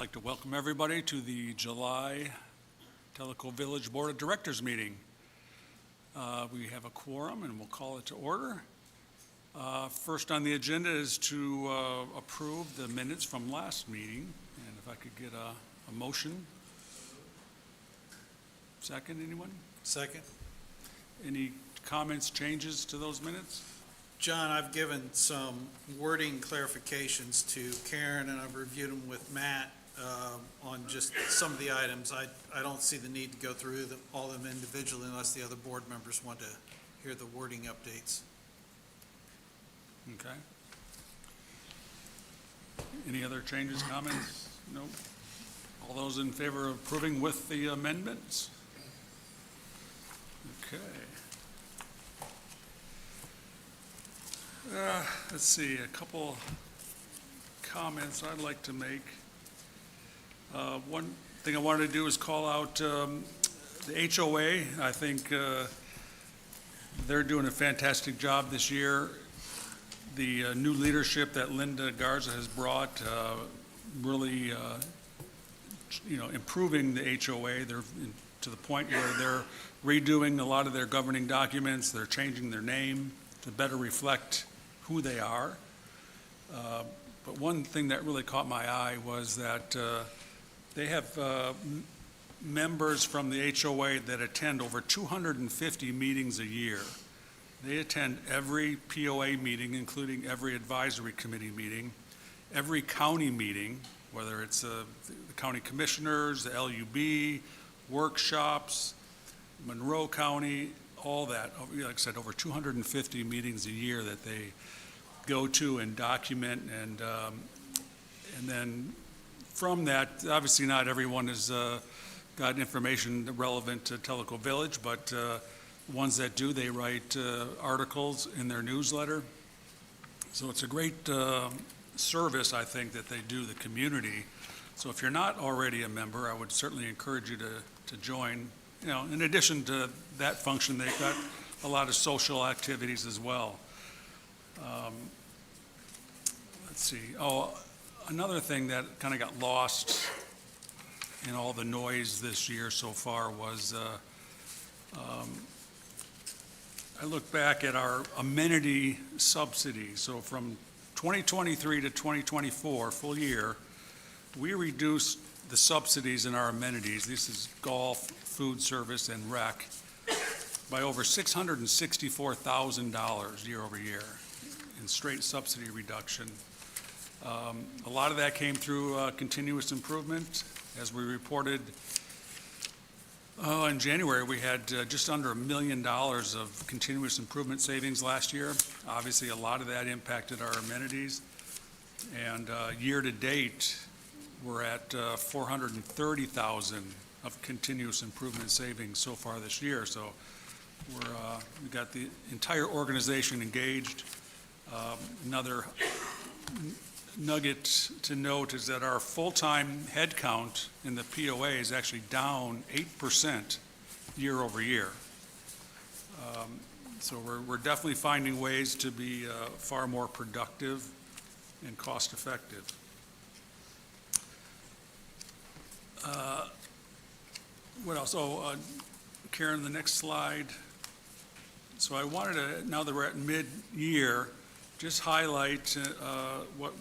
I'd like to welcome everybody to the July Mialaquo Village Board of Directors meeting. We have a quorum and we'll call it to order. First on the agenda is to approve the minutes from last meeting. And if I could get a motion. Second, anyone? Second. Any comments, changes to those minutes? John, I've given some wording clarifications to Karen, and I've reviewed them with Matt on just some of the items. I don't see the need to go through all of them individually unless the other board members want to hear the wording updates. Okay. Any other changes, comments? No. All those in favor of approving with the amendments? Okay. Let's see, a couple comments I'd like to make. One thing I wanted to do is call out the HOA. I think they're doing a fantastic job this year. The new leadership that Linda Garza has brought really, improving the HOA. They're to the point where they're redoing a lot of their governing documents. They're changing their name to better reflect who they are. But one thing that really caught my eye was that they have members from the HOA that attend over 250 meetings a year. They attend every POA meeting, including every advisory committee meeting, every county meeting, whether it's the county commissioners, the LUB, workshops, Monroe County, all that. Like I said, over 250 meetings a year that they go to and document, and then from that, obviously not everyone has got information relevant to Mialaquo Village, but ones that do, they write articles in their newsletter. So it's a great service, I think, that they do the community. So if you're not already a member, I would certainly encourage you to join. In addition to that function, they've got a lot of social activities as well. Let's see. Oh, another thing that kind of got lost in all the noise this year so far was I look back at our amenity subsidy. So from 2023 to 2024, full year, we reduced the subsidies in our amenities. This is golf, food service, and rec by over $664,000 year over year in straight subsidy reduction. A lot of that came through continuous improvement. As we reported in January, we had just under $1 million of continuous improvement savings last year. Obviously, a lot of that impacted our amenities. And year to date, we're at $430,000 of continuous improvement savings so far this year. So we've got the entire organization engaged. Another nugget to note is that our full-time headcount in the POA is actually down 8% year over year. So we're definitely finding ways to be far more productive and cost effective. What else? Oh, Karen, the next slide. So I wanted to, now that we're at mid-year, just highlight what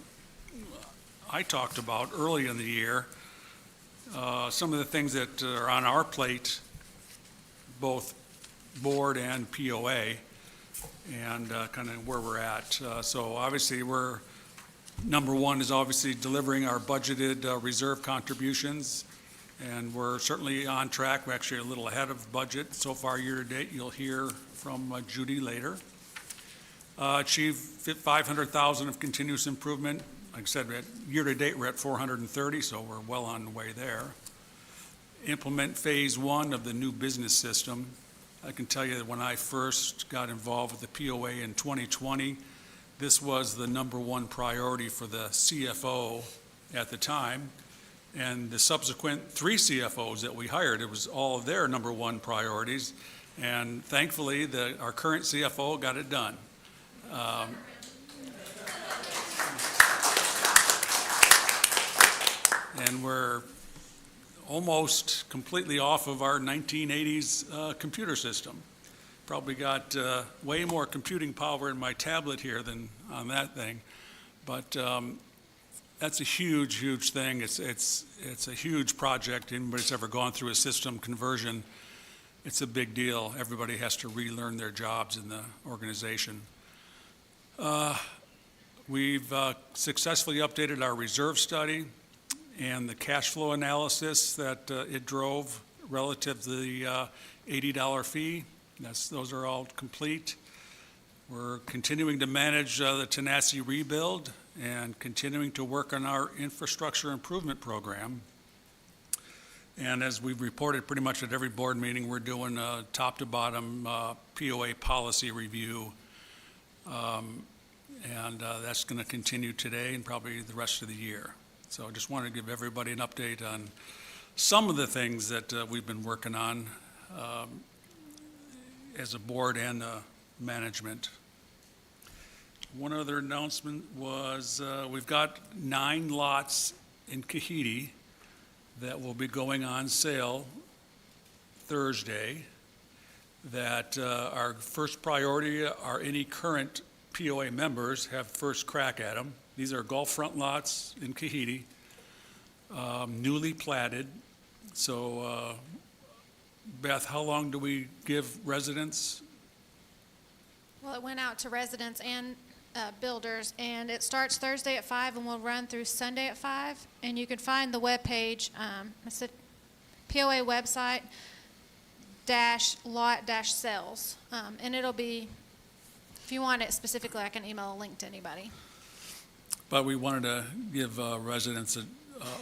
I talked about early in the year, some of the things that are on our plate, both board and POA, and kind of where we're at. So obviously number one is obviously delivering our budgeted reserve contributions, and we're certainly on track. We're actually a little ahead of budget so far year to date. You'll hear from Judy later. Achieve 500,000 of continuous improvement. Like I said, year to date, we're at 430, so we're well on the way there. Implement phase one of the new business system. I can tell you that when I first got involved with the POA in 2020, this was the number one priority for the CFO at the time. And the subsequent 3 CFOs that we hired, it was all of their number one priorities. And thankfully, our current CFO got it done. and we're almost completely off of our 1980s computer system. Probably got way more computing power in my tablet here than on that thing, but that's a huge, huge thing. It's a huge project. Anybody's ever gone through a system conversion, it's a big deal. Everybody has to relearn their jobs in the organization. We've successfully updated our reserve study and the cash flow analysis that it drove relative to the $80 fee. Those are all complete. We're continuing to manage the Tanasi rebuild and continuing to work on our infrastructure improvement program. And as we've reported pretty much at every board meeting, we're doing a top to bottom POA policy review. And that's going to continue today and probably the rest of the year. So I just wanted to give everybody an update on some of the things that we've been working on as a board and management. One other announcement was we've got 9 lots in Kahite that will be going on sale Thursday, that our first priority are any current POA members have first crack at them. These are golf front lots in Kahite, newly platted. So, Beth, how long do we give residents? Well, it went out to residents and builders, and it starts Thursday at 5 and will run through Sunday at 5. And you can find the webpage, it's a POA website --lot-sales, and it'll be, if you want it specifically, I can email a link to anybody. But we wanted to give residents an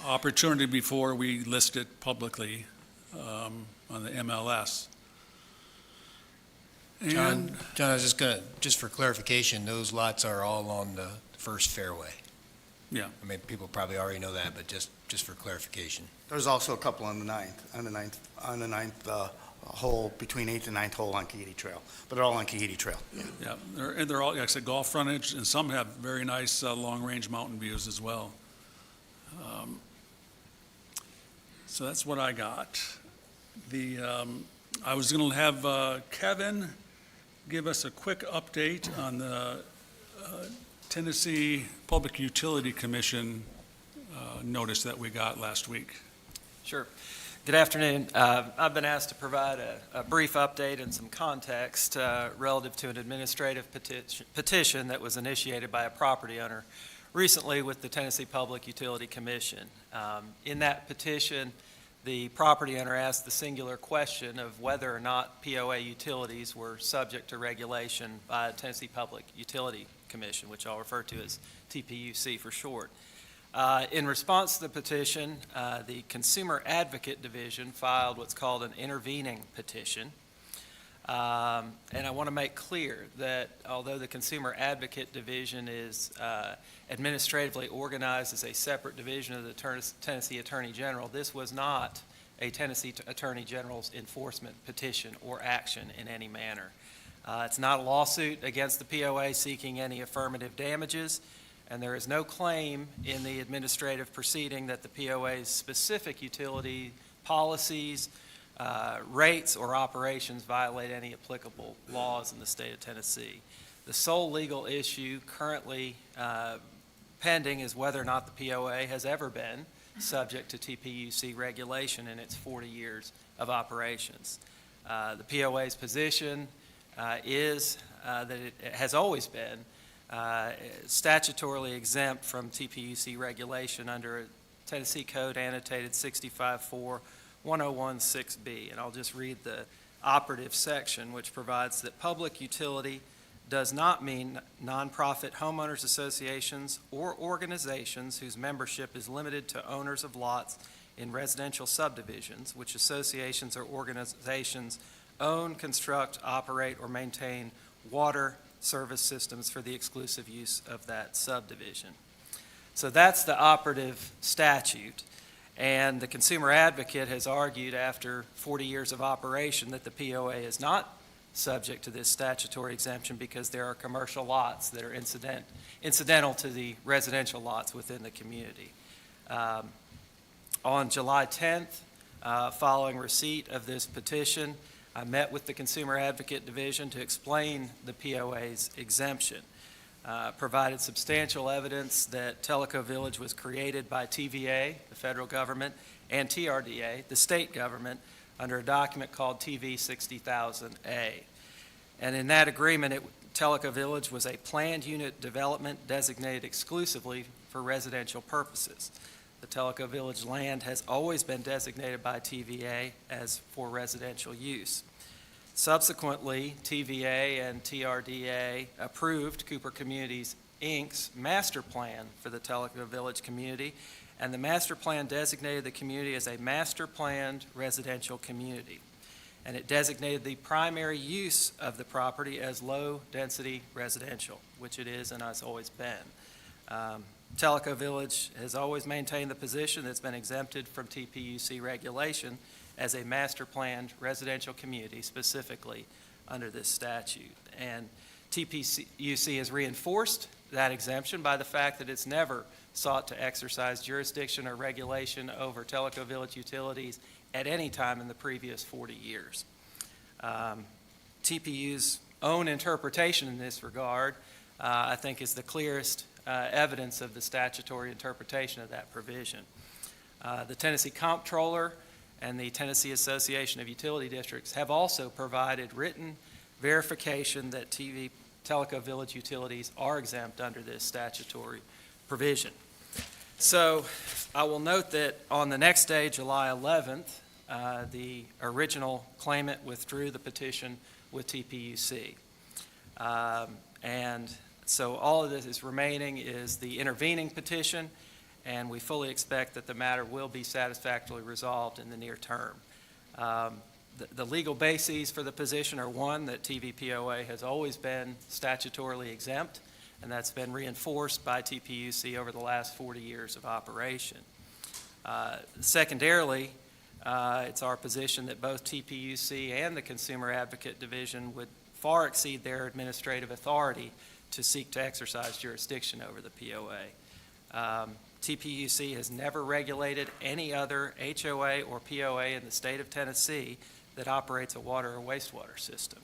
opportunity before we list it publicly on the MLS. John, I was just for clarification, those lots are all on the first fairway. Yeah. I mean, people probably already know that, but just for clarification. There's also a couple on the ninth hole, between 8th and 9th hole on Kahite Trail, but they're all on Kahite Trail. Yeah, they're all, like I said, golf frontage, and some have very nice long-range mountain views as well. So that's what I got. I was going to have Kevin give us a quick update on the Tennessee Public Utility Commission notice that we got last week. Sure. Good afternoon. I've been asked to provide a brief update and some context relative to an administrative petition that was initiated by a property owner recently with the Tennessee Public Utility Commission. In that petition, the property owner asked the singular question of whether or not POA utilities were subject to regulation by the Tennessee Public Utility Commission, which I'll refer to as TPUC for short. In response to the petition, the Consumer Advocate Division filed what's called an intervening petition. And I want to make clear that although the Consumer Advocate Division is administratively organized as a separate division of the Tennessee Attorney General, this was not a Tennessee Attorney General's enforcement petition or action in any manner. It's not a lawsuit against the POA seeking any affirmative damages, and there is no claim in the administrative proceeding that the POA's specific utility policies, rates, or operations violate any applicable laws in the state of Tennessee. The sole legal issue currently pending is whether or not the POA has ever been subject to TPUC regulation in its 40 years of operations. The POA's position is that it has always been statutorily exempt from TPUC regulation under Tennessee Code annotated 65.4.1016B. And I'll just read the operative section, which provides that public utility does not mean nonprofit homeowners associations or organizations whose membership is limited to owners of lots in residential subdivisions, which associations or organizations own, construct, operate, or maintain water service systems for the exclusive use of that subdivision. So that's the operative statute. And the Consumer Advocate has argued after 40 years of operation that the POA is not subject to this statutory exemption because there are commercial lots that are incidental to the residential lots within the community. On July 10th, following receipt of this petition, I met with the Consumer Advocate Division to explain the POA's exemption. Provided substantial evidence that Tellico Village was created by TVA, the federal government, and TRDA, the state government, under a document called TV 60,000A. And in that agreement, Tellico Village was a planned unit development designated exclusively for residential purposes. The Tellico Village land has always been designated by TVA as for residential use. Subsequently, TVA and TRDA approved Cooper Communities, Inc.'s master plan for the Tellico Village community, and the master plan designated the community as a master planned residential community. And it designated the primary use of the property as low-density residential, which it is and has always been. Tellico Village has always maintained the position that's been exempted from TPUC regulation as a master planned residential community, specifically under this statute. And TPUC has reinforced that exemption by the fact that it's never sought to exercise jurisdiction or regulation over Tellico Village utilities at any time in the previous 40 years. TPU's own interpretation in this regard, I think, is the clearest evidence of the statutory interpretation of that provision. The Tennessee Comptroller and the Tennessee Association of Utility Districts have also provided written verification that Tellico Village utilities are exempt under this statutory provision. So I will note that on the next day, July 11th, the original claimant withdrew the petition with TPUC. And so all of this is remaining is the intervening petition, and we fully expect that the matter will be satisfactorily resolved in the near term. The legal bases for the position are, one, that TVPOA has always been statutorily exempt, and that's been reinforced by TPUC over the last 40 years of operation. Secondarily, it's our position that both TPUC and the Consumer Advocate Division would far exceed their administrative authority to seek to exercise jurisdiction over the POA. TPUC has never regulated any other HOA or POA in the state of Tennessee that operates a water or wastewater system.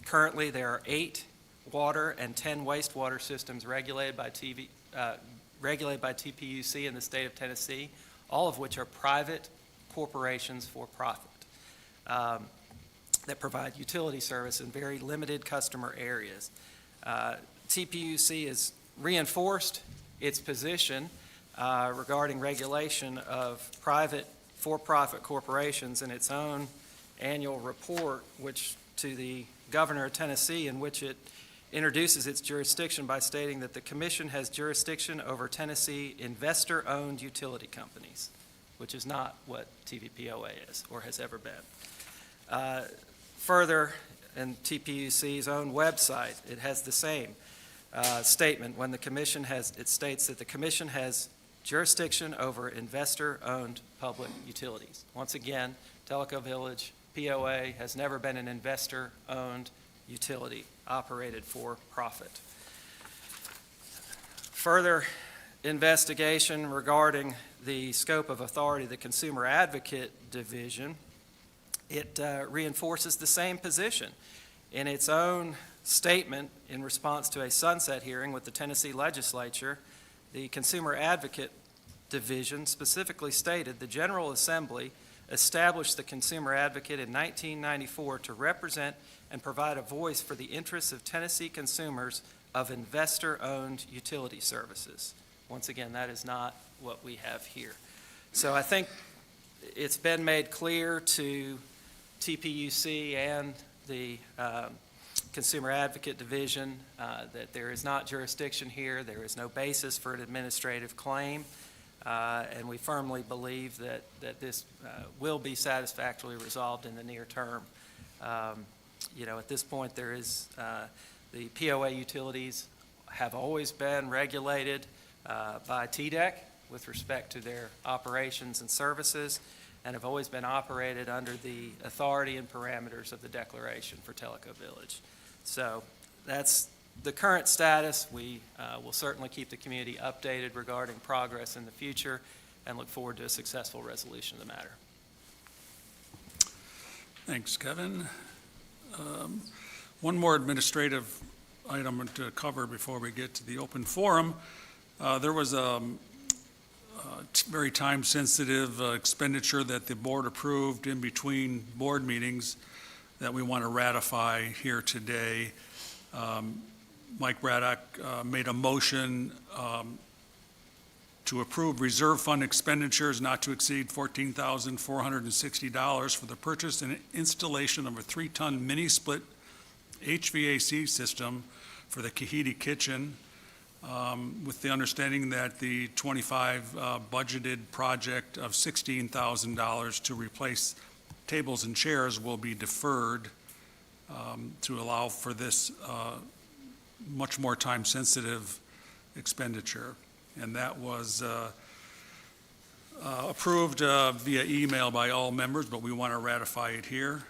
Currently, there are 8 water and 10 wastewater systems regulated by TPUC in the state of Tennessee, all of which are private corporations for profit that provide utility service in very limited customer areas. TPUC has reinforced its position regarding regulation of private for-profit corporations in its own annual report, which to the governor of Tennessee, in which it introduces its jurisdiction by stating that the commission has jurisdiction over Tennessee investor-owned utility companies, which is not what TVPOA is or has ever been. Further, in TPUC's own website, it has the same statement when the commission it states that the commission has jurisdiction over investor-owned public utilities. Once again, Tellico Village POA has never been an investor-owned utility operated for profit. Further investigation regarding the scope of authority of the Consumer Advocate Division, it reinforces the same position. In its own statement in response to a sunset hearing with the Tennessee legislature, the Consumer Advocate Division specifically stated the General Assembly established the Consumer Advocate in 1994 to represent and provide a voice for the interests of Tennessee consumers of investor-owned utility services. Once again, that is not what we have here. So I think it's been made clear to TPUC and the Consumer Advocate Division that there is not jurisdiction here, there is no basis for an administrative claim, and we firmly believe that this will be satisfactorily resolved in the near term. At this point, there is the POA utilities have always been regulated by TDEC with respect to their operations and services, and have always been operated under the authority and parameters of the declaration for Tellico Village. So that's the current status. We will certainly keep the community updated regarding progress in the future, and look forward to a successful resolution of the matter. Thanks, Kevin. One more administrative item to cover before we get to the open forum. There was a very time-sensitive expenditure that the board approved in between board meetings that we want to ratify here today. Mike Braddock made a motion to approve reserve fund expenditures not to exceed $14,460 for the purchase and installation of a 3-ton mini-split HVAC system for the Kahite kitchen, with the understanding that the 25 budgeted project of $16,000 to replace tables and chairs will be deferred to allow for this much more time-sensitive expenditure. And that was approved via email by all members, but we want to ratify it here.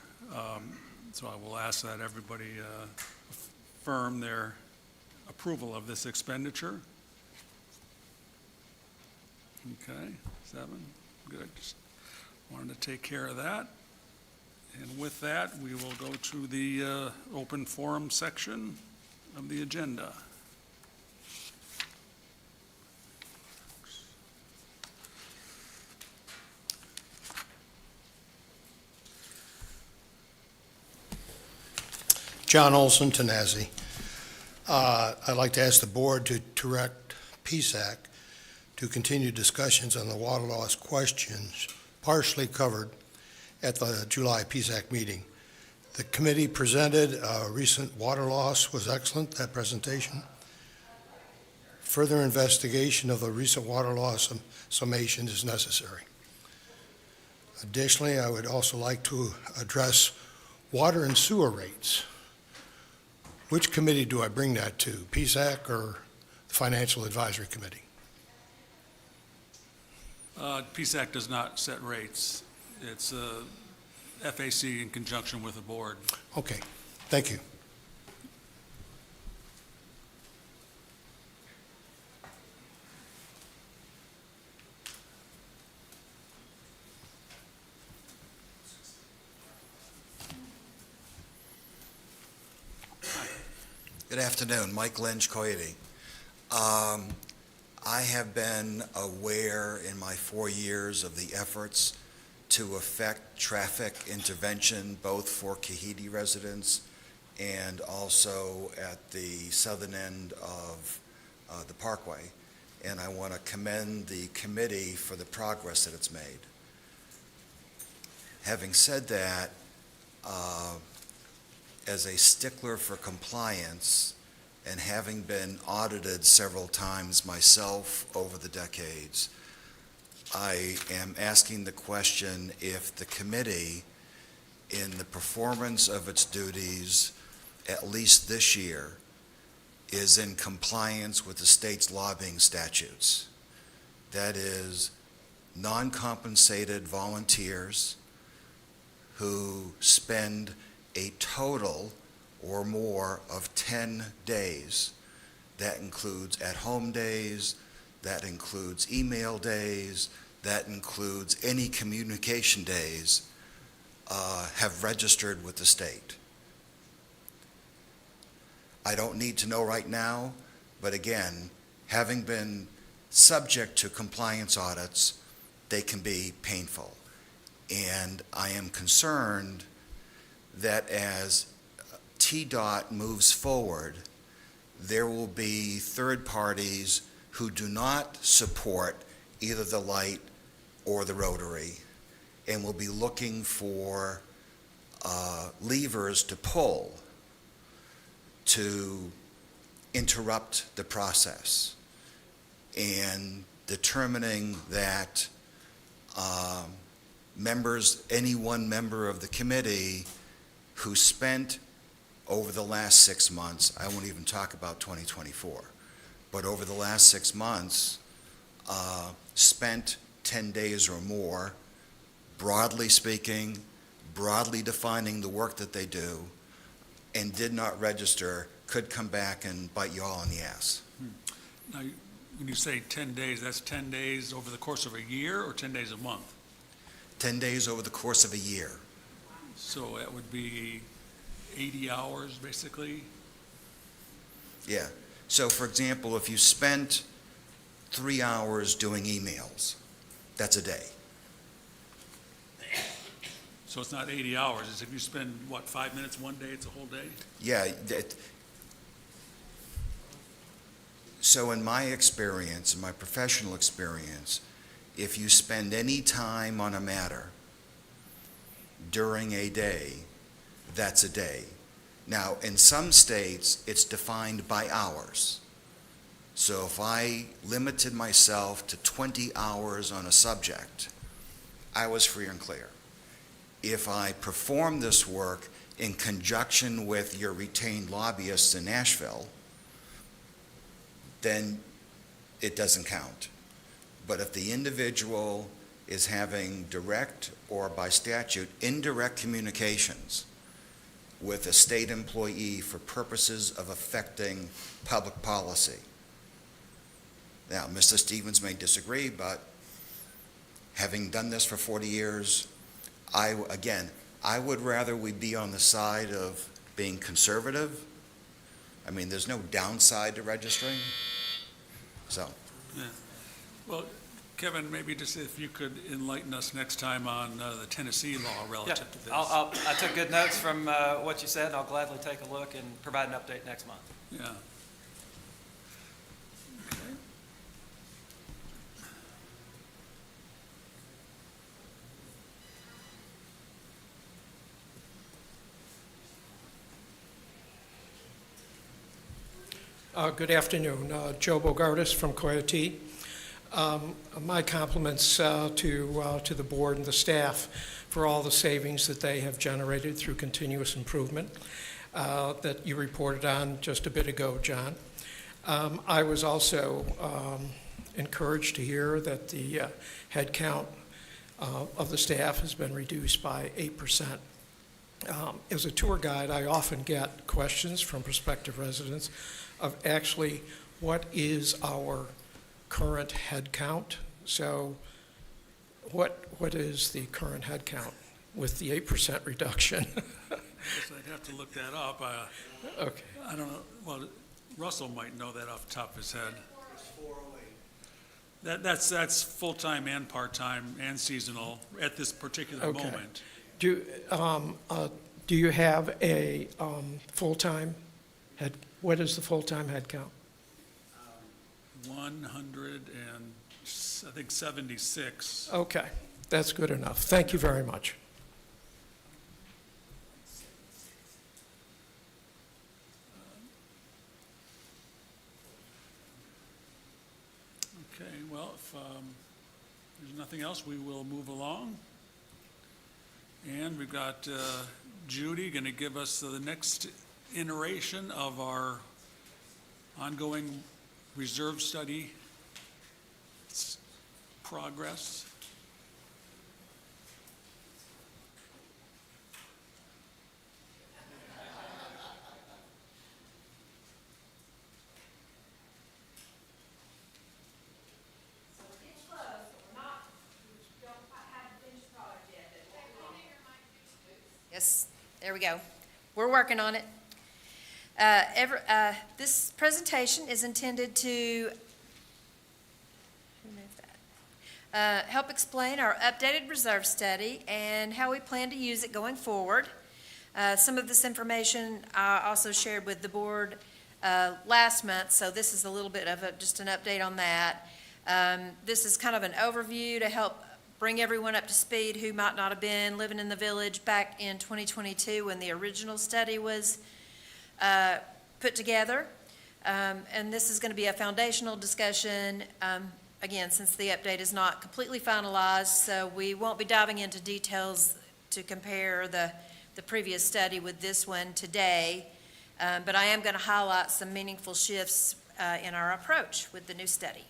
So I will ask that everybody affirm their approval of this expenditure. Okay, 7, good. Just wanted to take care of that. And with that, we will go to the open forum section of the agenda. John Olson, Tanasi. I'd like to ask the board to direct PSAC to continue discussions on the water loss questions partially covered at the July PSAC meeting. The committee presented recent water loss was excellent, that presentation. Further investigation of the recent water loss summation is necessary. Additionally, I would also like to address water and sewer rates. Which committee do I bring that to, PSAC or the Financial Advisory Committee? PSAC does not set rates. It's FAC in conjunction with the board. Okay, thank you. Good afternoon, Mike Lynch, Kahite. I have been aware in my 4 years of the efforts to affect traffic intervention, both for Kahite residents and also at the southern end of the Parkway. And I want to commend the committee for the progress that it's made. Having said that, as a stickler for compliance and having been audited several times myself over the decades, I am asking the question if the committee, in the performance of its duties, at least this year, is in compliance with the state's lobbying statutes. That is, non-compensated volunteers who spend a total or more of 10 days. That includes at-home days, that includes email days, that includes any communication days, have registered with the state. I don't need to know right now, but again, having been subject to compliance audits, they can be painful. And I am concerned that as TDOT moves forward, there will be third parties who do not support either the light or the rotary and will be looking for levers to pull to interrupt the process, and determining that any one member of the committee who spent over the last 6 months, I won't even talk about 2024, but over the last 6 months, spent 10 days or more, broadly speaking, broadly defining the work that they do, and did not register, could come back and bite you all in the ass. Now, when you say 10 days, that's 10 days over the course of a year or 10 days a month? 10 days over the course of a year. So that would be 80 hours, basically? Yeah. So for example, if you spent 3 hours doing emails, that's a day. So it's not 80 hours, it's if you spend, what, 5 minutes one day, it's a whole day? Yeah. So in my experience, in my professional experience, if you spend any time on a matter during a day, that's a day. Now, in some states, it's defined by hours. So if I limited myself to 20 hours on a subject, I was free and clear. If I perform this work in conjunction with your retained lobbyists in Nashville, then it doesn't count. But if the individual is having direct or by statute indirect communications with a state employee for purposes of affecting public policy. Now, Mr. Stevens may disagree, but having done this for 40 years, I would rather we be on the side of being conservative. I mean, there's no downside to registering. So, Well, Kevin, maybe just if you could enlighten us next time on the Tennessee law Yeah, relative to this. I took good notes from what you said, and I'll gladly take a look and provide an update next month. Yeah. Okay. Good afternoon. Joe Bogardus from Kahite. My compliments to the board and the staff for all the savings that they have generated through continuous improvement that you reported on just a bit ago, John. I was also encouraged to hear that the head count of the staff has been reduced by 8%. As a tour guide, I often get questions from prospective residents of actually what is our current head count. So what is the current head count with the 8% reduction? Guess I'd have to look that up. Okay. I don't know, well, Russell might know that off the top of his head. That's full-time and part-time and seasonal at this particular Okay. moment. Do you have a full-time head? What is the full-time head count? 100 and, I think, 76. Okay, that's good enough. Thank you very much. Okay, well, if there's nothing else, we will move along. And we've got Judy going to give us the next iteration of our ongoing reserve study progress. Yes, there we go. We're working on it. This presentation is intended to help explain our updated reserve study and how we plan to use it going forward. Some of this information I also shared with the board last month, so this is a little bit of just an update on that. This is kind of an overview to help bring everyone up to speed who might not have been living in the village back in 2022 when the original study was put together. And this is going to be a foundational discussion, again, since the update is not completely finalized, so we won't be diving into details to compare the previous study with this one today, but I am going to highlight some meaningful shifts in our approach with the new study.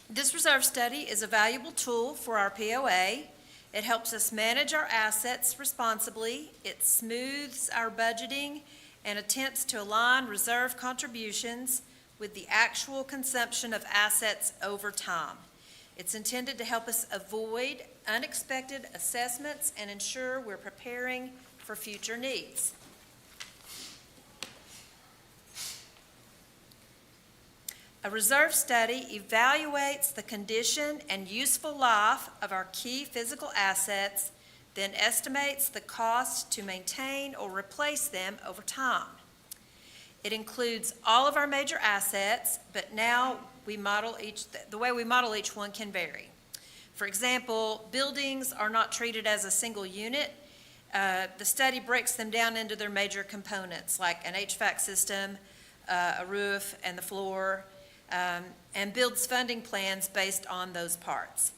This reserve study is a valuable tool for our POA. It helps us manage our assets responsibly. It smooths our budgeting and attempts to align reserve contributions with the actual consumption of assets over time. It's intended to help us avoid unexpected assessments and ensure we're preparing for future needs. A reserve study evaluates the condition and useful life of our key physical assets, then estimates the cost to maintain or replace them over time. It includes all of our major assets, but now the way we model each one can vary. For example, buildings are not treated as a single unit. The study breaks them down into their major components, like an HVAC system, a roof, and the floor, and builds funding plans based on those parts.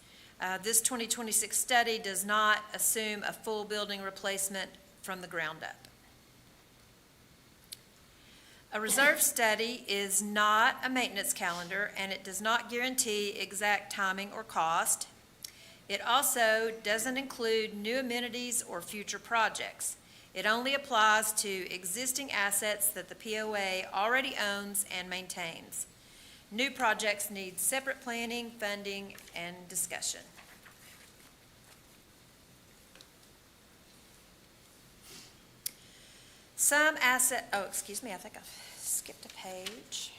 This 2026 study does not assume a full building replacement from the ground up. A reserve study is not a maintenance calendar, and it does not guarantee exact timing or cost. It also doesn't include new amenities or future projects. It only applies to existing assets that the POA already owns and maintains. New projects need separate planning, funding, and discussion. Excuse me, I think I've skipped a page.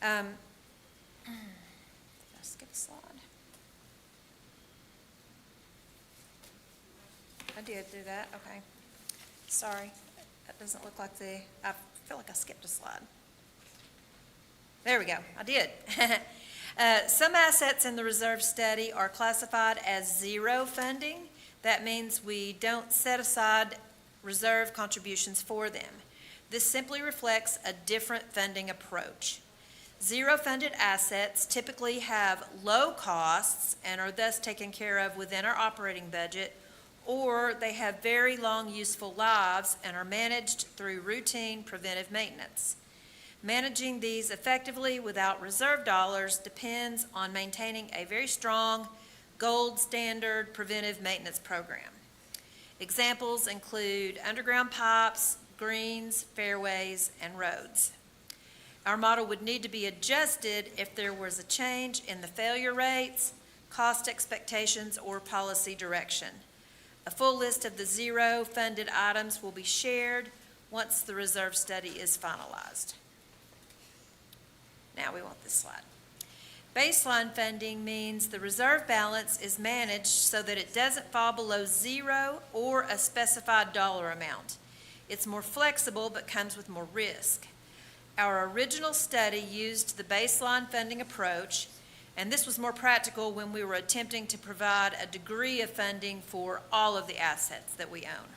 Did I skip a slide? I did do that, okay. Sorry, that doesn't look like I feel like I skipped a slide. There we go, I did. Some assets in the reserve study are classified as zero funding. That means we don't set aside reserve contributions for them. This simply reflects a different funding approach. Zero funded assets typically have low costs and are thus taken care of within our operating budget, or they have very long useful lives and are managed through routine preventive maintenance. Managing these effectively without reserve dollars depends on maintaining a very strong gold standard preventive maintenance program. Examples include underground pipes, greens, fairways, and roads. Our model would need to be adjusted if there was a change in the failure rates, cost expectations, or policy direction. A full list of the zero funded items will be shared once the reserve study is finalized. Now we want this slide. Baseline funding means the reserve balance is managed so that it doesn't fall below zero or a specified dollar amount. It's more flexible but comes with more risk. Our original study used the baseline funding approach, and this was more practical when we were attempting to provide a degree of funding for all of the assets that we own.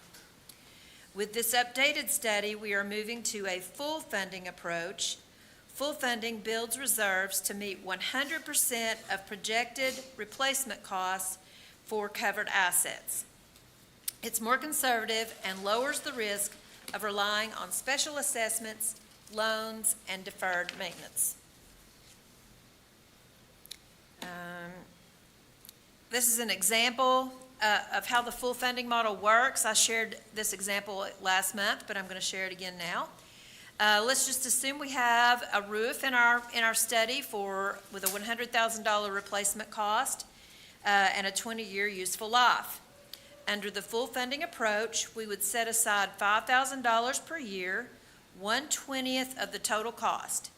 With this updated study, we are moving to a full funding approach. Full funding builds reserves to meet 100% of projected replacement costs for covered assets. It's more conservative and lowers the risk of relying on special assessments, loans, and deferred maintenance. This is an example of how the full funding model works. I shared this example last month, but I'm going to share it again now. Let's just assume we have a roof in our study with a $100,000 replacement cost and a 20-year useful life. Under the full funding approach, we would set aside $5,000 per year, 1/20th of the total cost,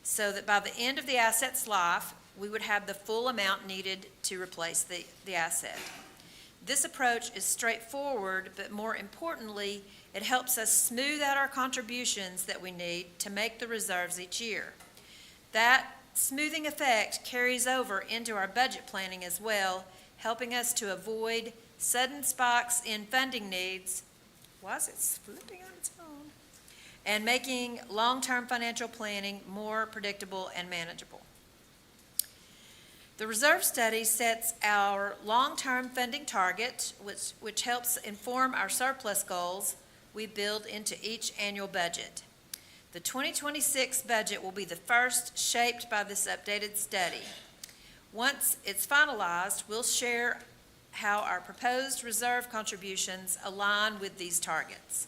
so that by the end of the asset's life, we would have the full amount needed to replace the asset. This approach is straightforward, but more importantly, it helps us smooth out our contributions that we need to make the reserves each year. That smoothing effect carries over into our budget planning as well, helping us to avoid sudden spikes in funding needs. Why is it flipping on its own? And making long-term financial planning more predictable and manageable. The reserve study sets our long-term funding target, which helps inform our surplus goals we build into each annual budget. The 2026 budget will be the first shaped by this updated study. Once it's finalized, we'll share how our proposed reserve contributions align with these targets.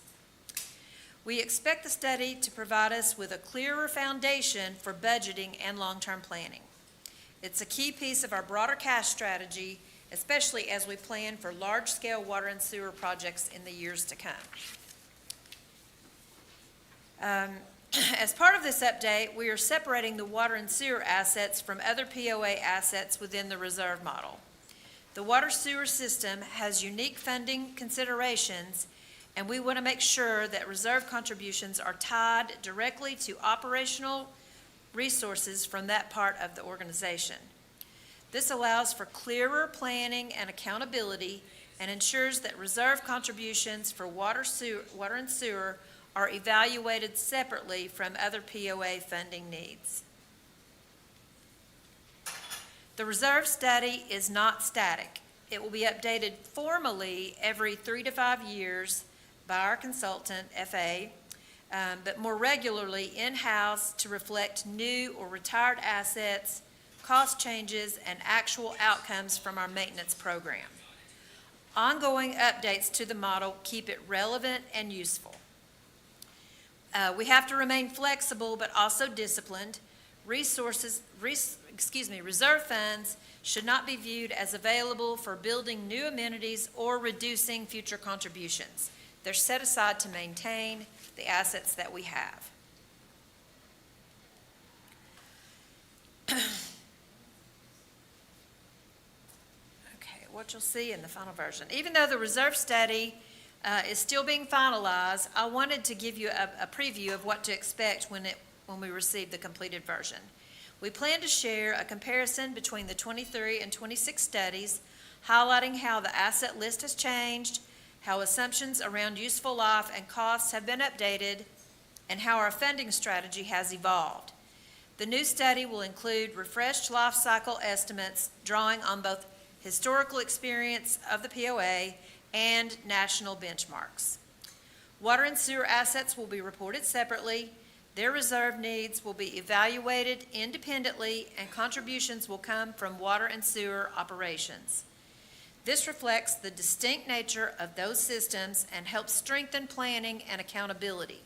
We expect the study to provide us with a clearer foundation for budgeting and long-term planning. It's a key piece of our broader cash strategy, especially as we plan for large-scale water and sewer projects in the years to come. As part of this update, we are separating the water and sewer assets from other POA assets within the reserve model. The water sewer system has unique funding considerations, and we want to make sure that reserve contributions are tied directly to operational resources from that part of the organization. This allows for clearer planning and accountability and ensures that reserve contributions for water and sewer are evaluated separately from other POA funding needs. The reserve study is not static. It will be updated formally every 3 to 5 years by our consultant, FA, but more regularly in-house to reflect new or retired assets, cost changes, and actual outcomes from our maintenance program. Ongoing updates to the model keep it relevant and useful. We have to remain flexible but also disciplined. Reserve funds should not be viewed as available for building new amenities or reducing future contributions. They're set aside to maintain the assets that we have. Okay, what you'll see in the final version. Even though the reserve study is still being finalized, I wanted to give you a preview of what to expect when we receive the completed version. We plan to share a comparison between the 23 and 26 studies, highlighting how the asset list has changed, how assumptions around useful life and costs have been updated, and how our funding strategy has evolved. The new study will include refreshed life cycle estimates drawing on both historical experience of the POA and national benchmarks. Water and sewer assets will be reported separately. Their reserve needs will be evaluated independently, and contributions will come from water and sewer operations. This reflects the distinct nature of those systems and helps strengthen planning and accountability.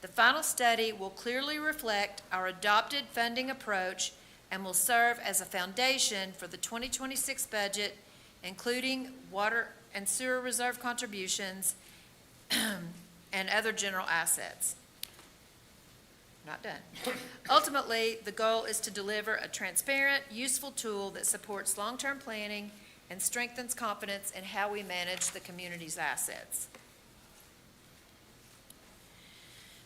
The final study will clearly reflect our adopted funding approach and will serve as a foundation for the 2026 budget, including water and sewer reserve contributions and other general assets. Not done. Ultimately, the goal is to deliver a transparent, useful tool that supports long-term planning and strengthens confidence in how we manage the community's assets.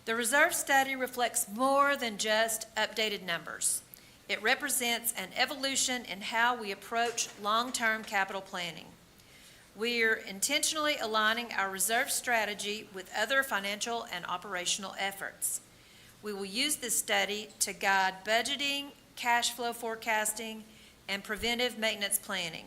The reserve study reflects more than just updated numbers. It represents an evolution in how we approach long-term capital planning. We're intentionally aligning our reserve strategy with other financial and operational efforts. We will use this study to guide budgeting, cash flow forecasting, and preventive maintenance planning.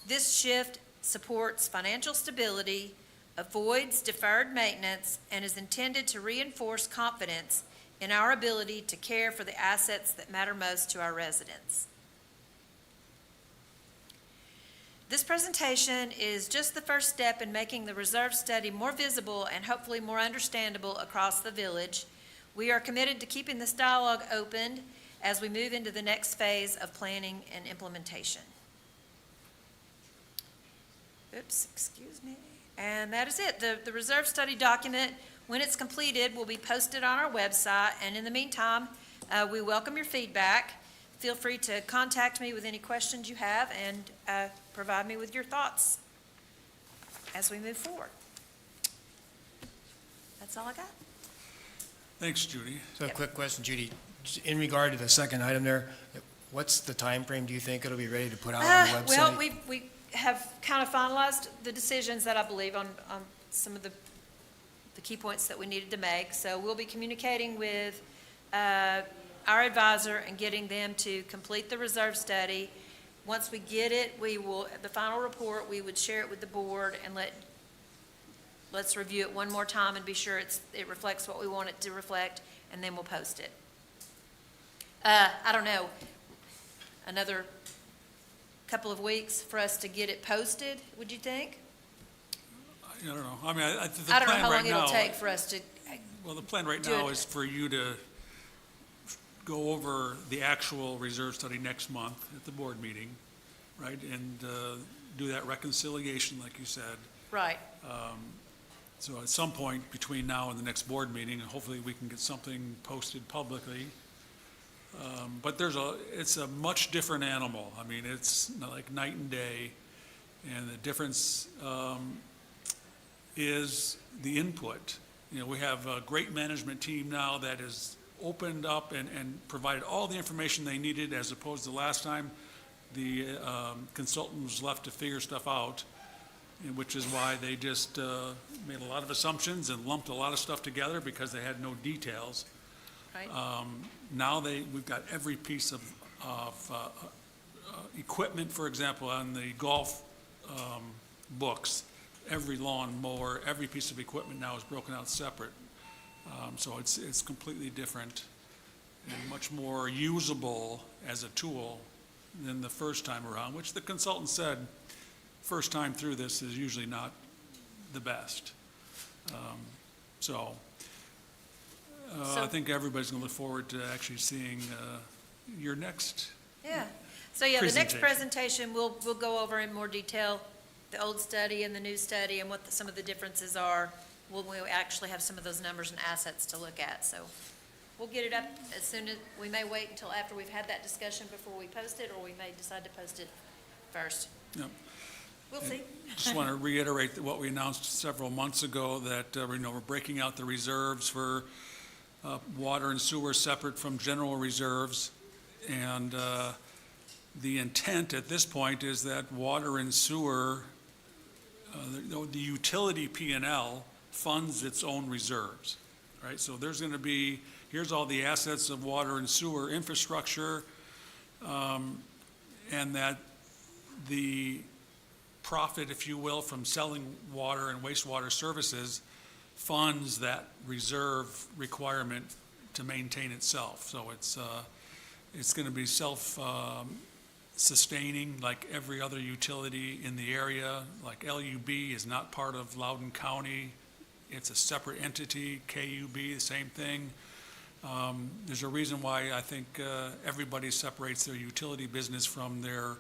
This shift supports financial stability, avoids deferred maintenance, and is intended to reinforce confidence in our ability to care for the assets that matter most to our residents. This presentation is just the first step in making the reserve study more visible and hopefully more understandable across the village. We are committed to keeping this dialogue open as we move into the next phase of planning and implementation. Oops, excuse me. And that is it. The reserve study document, when it's completed, will be posted on our website. And in the meantime, we welcome your feedback. Feel free to contact me with any questions you have and provide me with your thoughts as we move forward. That's all I got. Thanks, Judy. So a quick question, Judy. In regard to the second item there, what's the time frame? Do you think it'll be ready to put out on the website? Well, we have kind of finalized the decisions that I believe on some of the key points that we needed to make. So we'll be communicating with our advisor and getting them to complete the reserve study. Once we get it, the final report, we would share it with the board and let's review it one more time and be sure it reflects what we want it to reflect, and then we'll post it. I don't know, another couple of weeks for us to get it posted, would you think? I don't know. I mean, the I don't know plan how right long it'll now, take for us to, well, the plan right do now it. is for you to go over the actual reserve study next month at the board meeting, right? And do that reconciliation, like you said. right. So at some point between now and the next board meeting, hopefully we can get something posted publicly. But it's a much different animal. I mean, it's like night and day. And the difference is the input. You know, we have a great management team now that has opened up and provided all the information they needed, as opposed to last time the consultant was left to figure stuff out, and which is why they just made a lot of assumptions and lumped a lot of stuff together because they had no details. Right. Now we've got every piece of equipment, for example, on the golf books, every lawn mower, every piece of equipment now is broken out separate. So it's completely different and much more usable as a tool than the first time around, which the consultant said, first time through this is usually not the best. So I think everybody's going to look forward to actually seeing your next. Yeah. So, yeah, the next Presentation. presentation, we'll go over in more detail the old study and the new study and what some of the differences are. We'll actually have some of those numbers and assets to look at. So we'll get it up as soon as, we may wait until after we've had that discussion before we post it, or we may decide to post it first. Yep. We'll see. Just want to reiterate what we announced several months ago, that we're breaking out the reserves for water and sewer separate from general reserves. And the intent at this point is that water and sewer, the utility P&L funds its own reserves, right? So there's going to be, here's all the assets of water and sewer infrastructure, and that the profit, if you will, from selling water and wastewater services funds that reserve requirement to maintain itself. So it's going to be self-sustaining like every other utility in the area. Like LUB is not part of Loudoun County. It's a separate entity. KUB, the same thing. There's a reason why I think everybody separates their utility business from their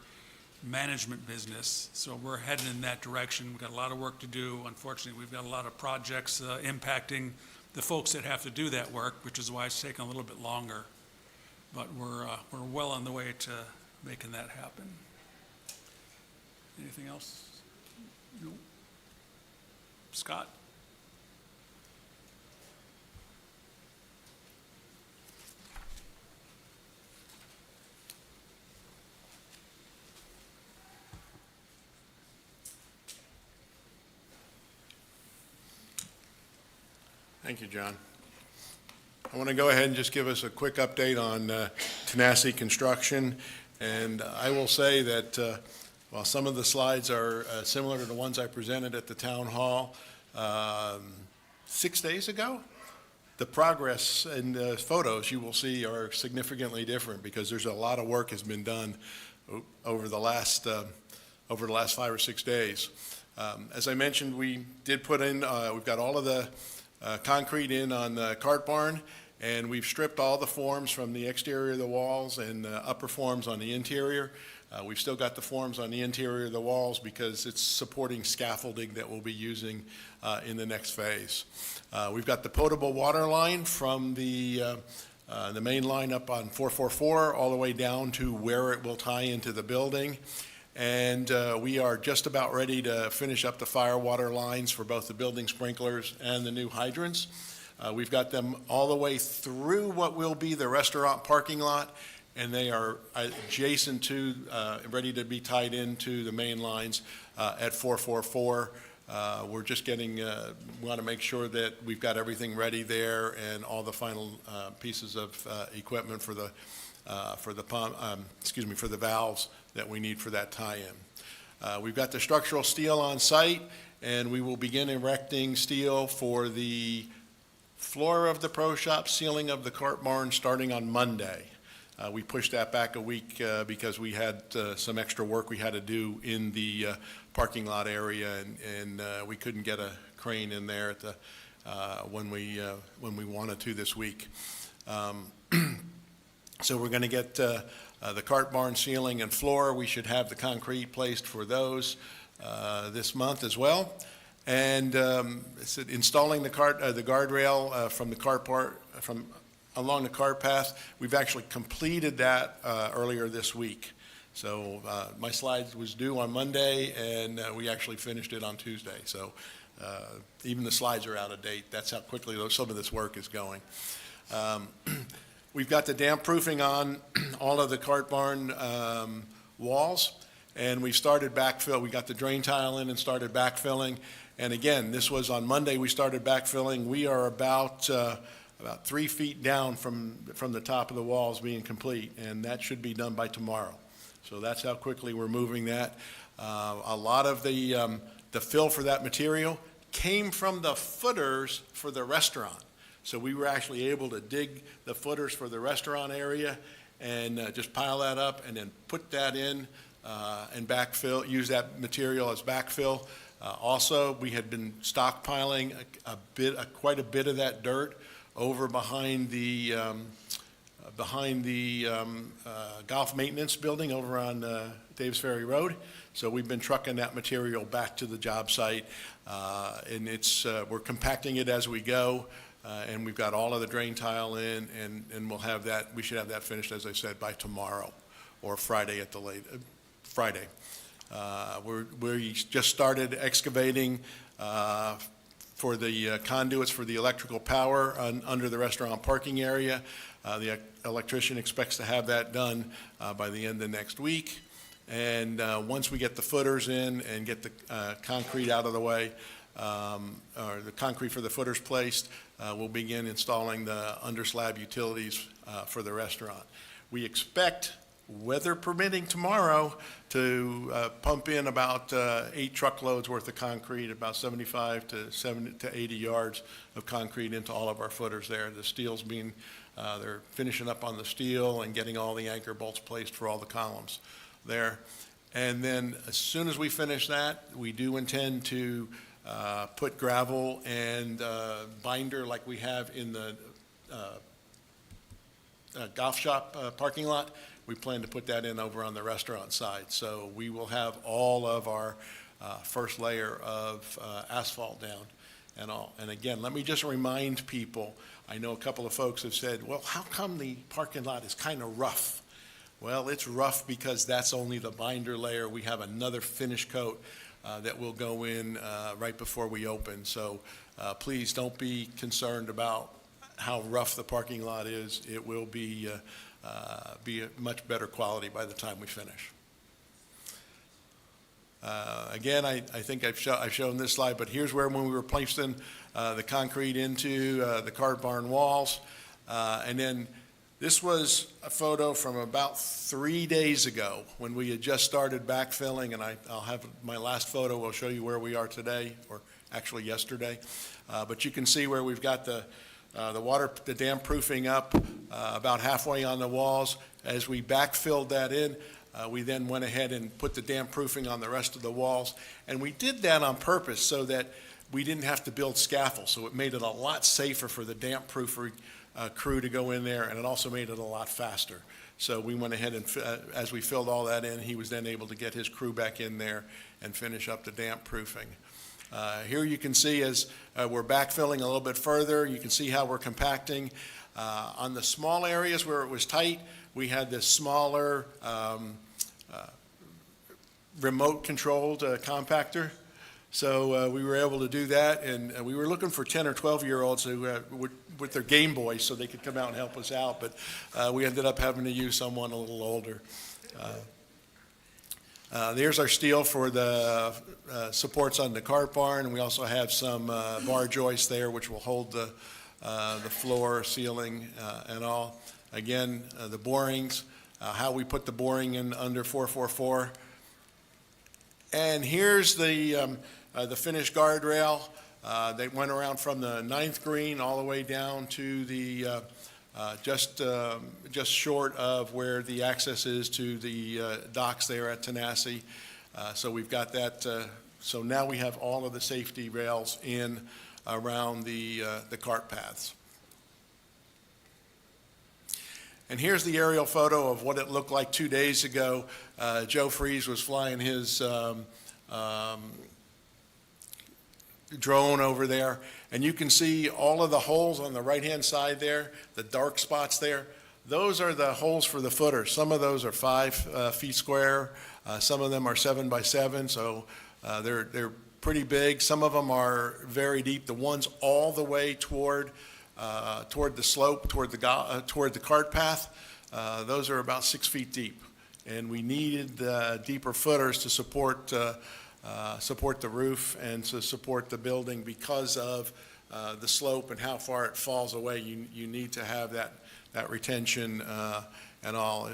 management business. So we're heading in that direction. We've got a lot of work to do. Unfortunately, we've got a lot of projects impacting the folks that have to do that work, which is why it's taken a little bit longer. But we're well on the way to making that happen. Anything else? No? Scott? Thank you, John. I want to go ahead and just give us a quick update on Tanasi construction. And I will say that while some of the slides are similar to the ones I presented at the town hall 6 days ago, the progress and the photos you will see are significantly different because there's a lot of work has been done over the last 5 or 6 days. As I mentioned, we did put in, we've got all of the concrete in on the cart barn, and we've stripped all the forms from the exterior of the walls and the upper forms on the interior. We've still got the forms on the interior of the walls because it's supporting scaffolding that we'll be using in the next phase. We've got the potable water line from the main line up on 444 all the way down to where it will tie into the building. And we are just about ready to finish up the fire water lines for both the building sprinklers and the new hydrants. We've got them all the way through what will be the restaurant parking lot, and they are adjacent to, ready to be tied into the main lines at 444. We're just getting, we want to make sure that we've got everything ready there and all the final pieces of equipment for the pump, for the valves that we need for that tie-in. We've got the structural steel on site, and we will begin erecting steel for the floor of the pro shop, ceiling of the cart barn starting on Monday. We pushed that back a week because we had some extra work we had to do in the parking lot area, and we couldn't get a crane in there at the, when we wanted to this week. So we're going to get the cart barn ceiling and floor. We should have the concrete placed for those this month as well. And installing the guardrail from the cart part, from along the cart path, we've actually completed that earlier this week. So my slide was due on Monday, and we actually finished it on Tuesday. So even the slides are out of date. That's how quickly some of this work is going. We've got the damp proofing on all of the cart barn walls, and we started backfill. We got the drain tile in and started backfilling. And again, this was on Monday we started backfilling. We are about 3 feet down from the top of the walls being complete, and that should be done by tomorrow. So that's how quickly we're moving that. A lot of the fill for that material came from the footers for the restaurant. So we were actually able to dig the footers for the restaurant area and just pile that up and then put that in and backfill, use that material as backfill. Also, we had been stockpiling quite a bit of that dirt over behind the golf maintenance building over on Davis Ferry Road. So we've been trucking that material back to the job site, and we're compacting it as we go, and we've got all of the drain tile in, and we'll have that. We should have that finished, as I said, by tomorrow or Friday at the Friday. We just started excavating for the conduits for the electrical power under the restaurant parking area. The electrician expects to have that done by the end of next week. And once we get the footers in and get the concrete out of the way, or the concrete for the footers placed, we'll begin installing the underslab utilities for the restaurant. We expect, weather permitting, tomorrow to pump in about 8 truckloads worth of concrete, about 75 to 80 yards of concrete into all of our footers there. The steel's being, they're finishing up on the steel and getting all the anchor bolts placed for all the columns there. And then as soon as we finish that, we do intend to put gravel and binder like we have in the golf shop parking lot. We plan to put that in over on the restaurant side. So we will have all of our first layer of asphalt down and all. And again, let me just remind people, I know a couple of folks have said, well, how come the parking lot is kind of rough? Well, it's rough because that's only the binder layer. We have another finish coat that will go in right before we open. So please don't be concerned about how rough the parking lot is. It will be a much better quality by the time we finish. Again, I think I've shown this slide, but here's where when we were placing the concrete into the cart barn walls. And then this was a photo from about 3 days ago when we had just started backfilling, and I'll have my last photo. Will show you where we are today, or actually yesterday. But you can see where we've got the damp proofing up about halfway on the walls. As we backfilled that in, we then went ahead and put the damp proofing on the rest of the walls. And we did that on purpose so that we didn't have to build scaffolds. So it made it a lot safer for the damp proofer crew to go in there, and it also made it a lot faster. So we went ahead and, as we filled all that in, he was then able to get his crew back in there and finish up the damp proofing. Here you can see as we're backfilling a little bit further, you can see how we're compacting. On the small areas where it was tight, we had this smaller remote-controlled compactor. So we were able to do that, and we were looking for 10 or 12-year-olds who with their Game Boys so they could come out and help us out, but we ended up having to use someone a little older. There's our steel for the supports on the cart barn, and we also have some bar joists there which will hold the floor, ceiling, and all. Again, the borings, how we put the boring in under 444. And here's the finished guardrail. They went around from the 9th green all the way down to the just short of where the access is to the docks there at Tanasi. So we've got that, so now we have all of the safety rails in around the cart paths. And here's the aerial photo of what it looked like 2 days ago. Joe Freeze was flying his drone over there, and you can see all of the holes on the right-hand side there, the dark spots there. Those are the holes for the footers. Some of those are 5 feet square. Some of them are 7 by 7, so they're pretty big. Some of them are very deep. The ones all the way toward the slope, toward the cart path, those are about 6 feet deep. And we needed deeper footers to support the roof and to support the building because of the slope and how far it falls away. You need to have that retention and all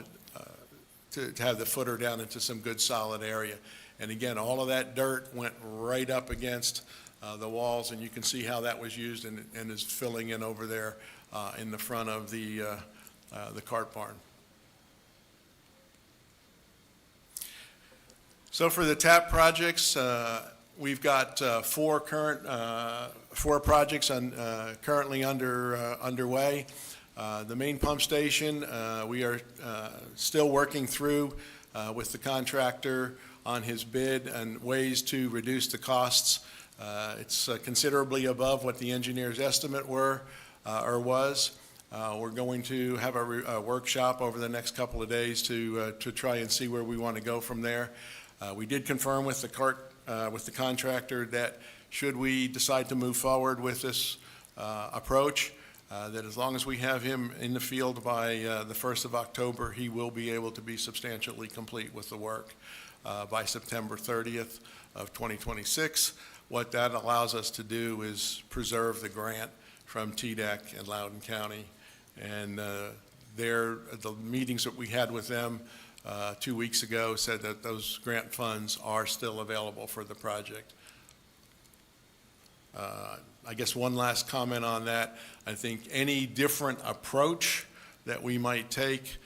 to have the footer down into some good solid area. And again, all of that dirt went right up against the walls, and you can see how that was used and is filling in over there in the front of the cart barn. So for the TAP projects, we've got 4 projects currently underway. The main pump station, we are still working through with the contractor on his bid and ways to reduce the costs. It's considerably above what the engineer's estimate were or was. We're going to have a workshop over the next couple of days to try and see where we want to go from there. We did confirm with the contractor that should we decide to move forward with this approach, that as long as we have him in the field by the 1st of October, he will be able to be substantially complete with the work by September 30th of 2026. What that allows us to do is preserve the grant from TDEC and Loudoun County. And the meetings that we had with them 2 weeks ago said that those grant funds are still available for the project. I guess one last comment on that. I think any different approach that we might take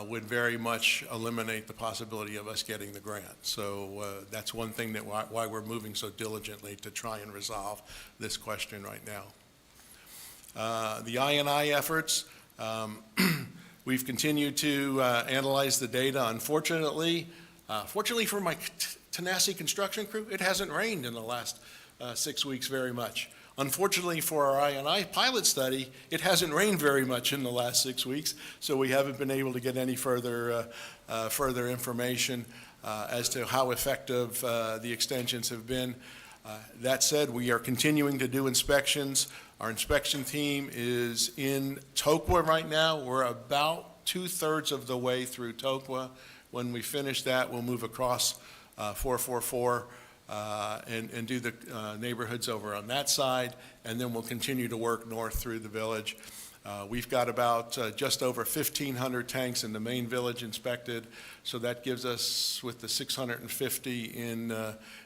would very much eliminate the possibility of us getting the grant. So that's one thing that why we're moving so diligently to try and resolve this question right now. The I&I efforts, we've continued to analyze the data. Unfortunately, fortunately for my Tanasi construction crew, it hasn't rained in the last 6 weeks very much. Unfortunately for our I&I pilot study, it hasn't rained very much in the last 6 weeks, so we haven't been able to get any further information as to how effective the extensions have been. That said, we are continuing to do inspections. Our inspection team is in Tokwa right now. We're about 2/3 of the way through Tokwa. When we finish that, we'll move across 444 and do the neighborhoods over on that side, and then we'll continue to work north through the village. We've got about just over 1,500 tanks in the main village inspected, so that gives us, with the 650 in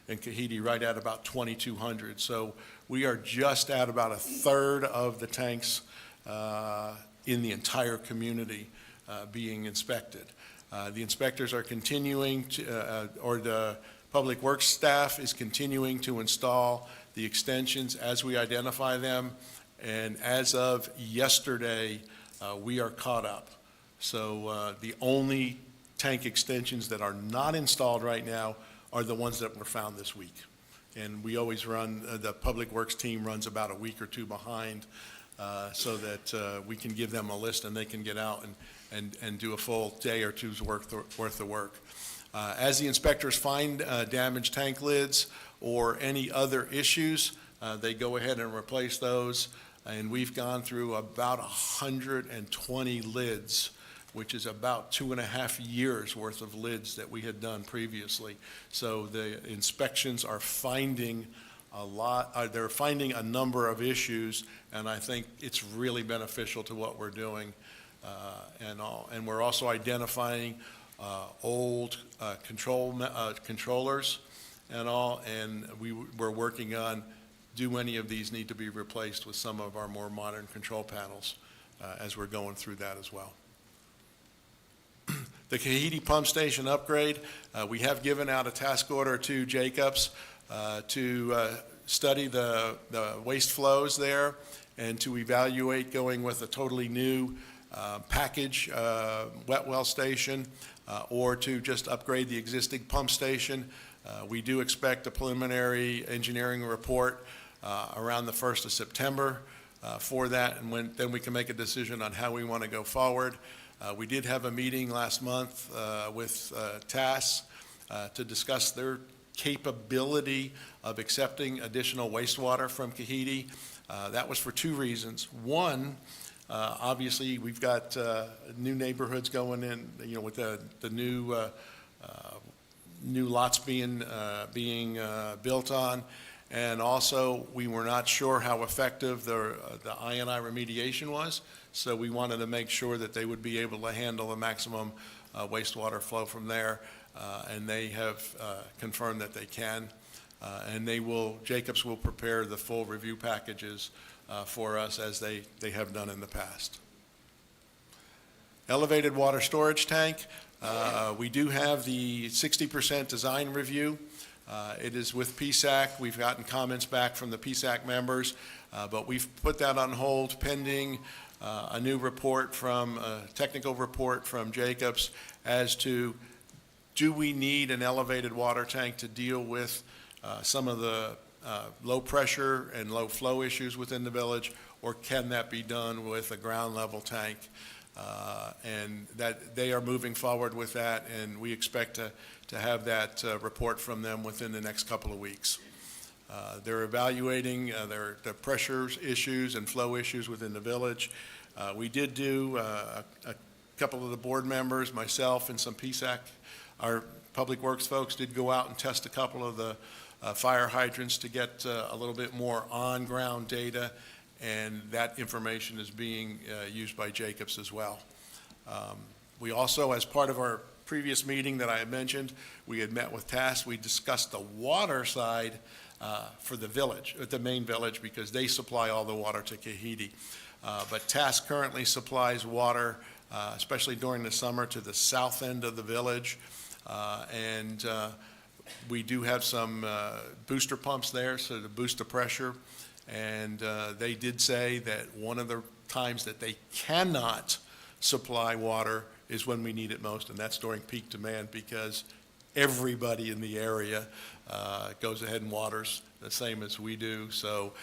Kahite, right at about 2,200. So we are just at about 1/3 of the tanks in the entire community being inspected. The inspectors are continuing to, or the Public Works staff is continuing to install the extensions as we identify them, and as of yesterday, we are caught up. So the only tank extensions that are not installed right now are the ones that were found this week. And we always run, the Public Works team runs about a week or two behind so that we can give them a list and they can get out and do a full day or two's worth of work. As the inspectors find damaged tank lids or any other issues, they go ahead and replace those. And we've gone through about 120 lids, which is about 2.5 years worth of lids that we had done previously. So the inspections are finding they're finding a number of issues, and I think it's really beneficial to what we're doing and we're also identifying old controllers and all, and we're working on, do any of these need to be replaced with some of our more modern control panels as we're going through that as well. The Kahite Pump Station upgrade, we have given out a task order to Jacobs to study the waste flows there and to evaluate going with a totally new package wet well station or to just upgrade the existing pump station. We do expect a preliminary engineering report around the 1st of September for that, and then we can make a decision on how we want to go forward. We did have a meeting last month with TAS to discuss their capability of accepting additional wastewater from Kahite. That was for two reasons. One, obviously, we've got new neighborhoods going in, with the new lots being built on. And also, we were not sure how effective the I&I remediation was, so we wanted to make sure that they would be able to handle the maximum wastewater flow from there, and they have confirmed that they can. And Jacobs will prepare the full review packages for us as they have done in the past. Elevated water storage tank, we do have the 60% design review. It is with PSAC. We've gotten comments back from the PSAC members, but we've put that on hold pending a new report technical report from Jacobs as to do we need an elevated water tank to deal with some of the low pressure and low flow issues within the village, or can that be done with a ground level tank? And that they are moving forward with that, and we expect to have that report from them within the next couple of weeks. They're evaluating the pressure issues and flow issues within the village. We did do a couple of the board members, myself and some PSAC, our Public Works folks did go out and test a couple of the fire hydrants to get a little bit more on-ground data, and that information is being used by Jacobs as well. We also, as part of our previous meeting that I had mentioned, we had met with TAS. We discussed the water side for the village, the main village, because they supply all the water to Kahite. But TAS currently supplies water, especially during the summer, to the south end of the village. And we do have some booster pumps there, so to boost the pressure. And they did say that one of the times that they cannot supply water is when we need it most, and that's during peak demand, because everybody in the area goes ahead and waters the same as we do. So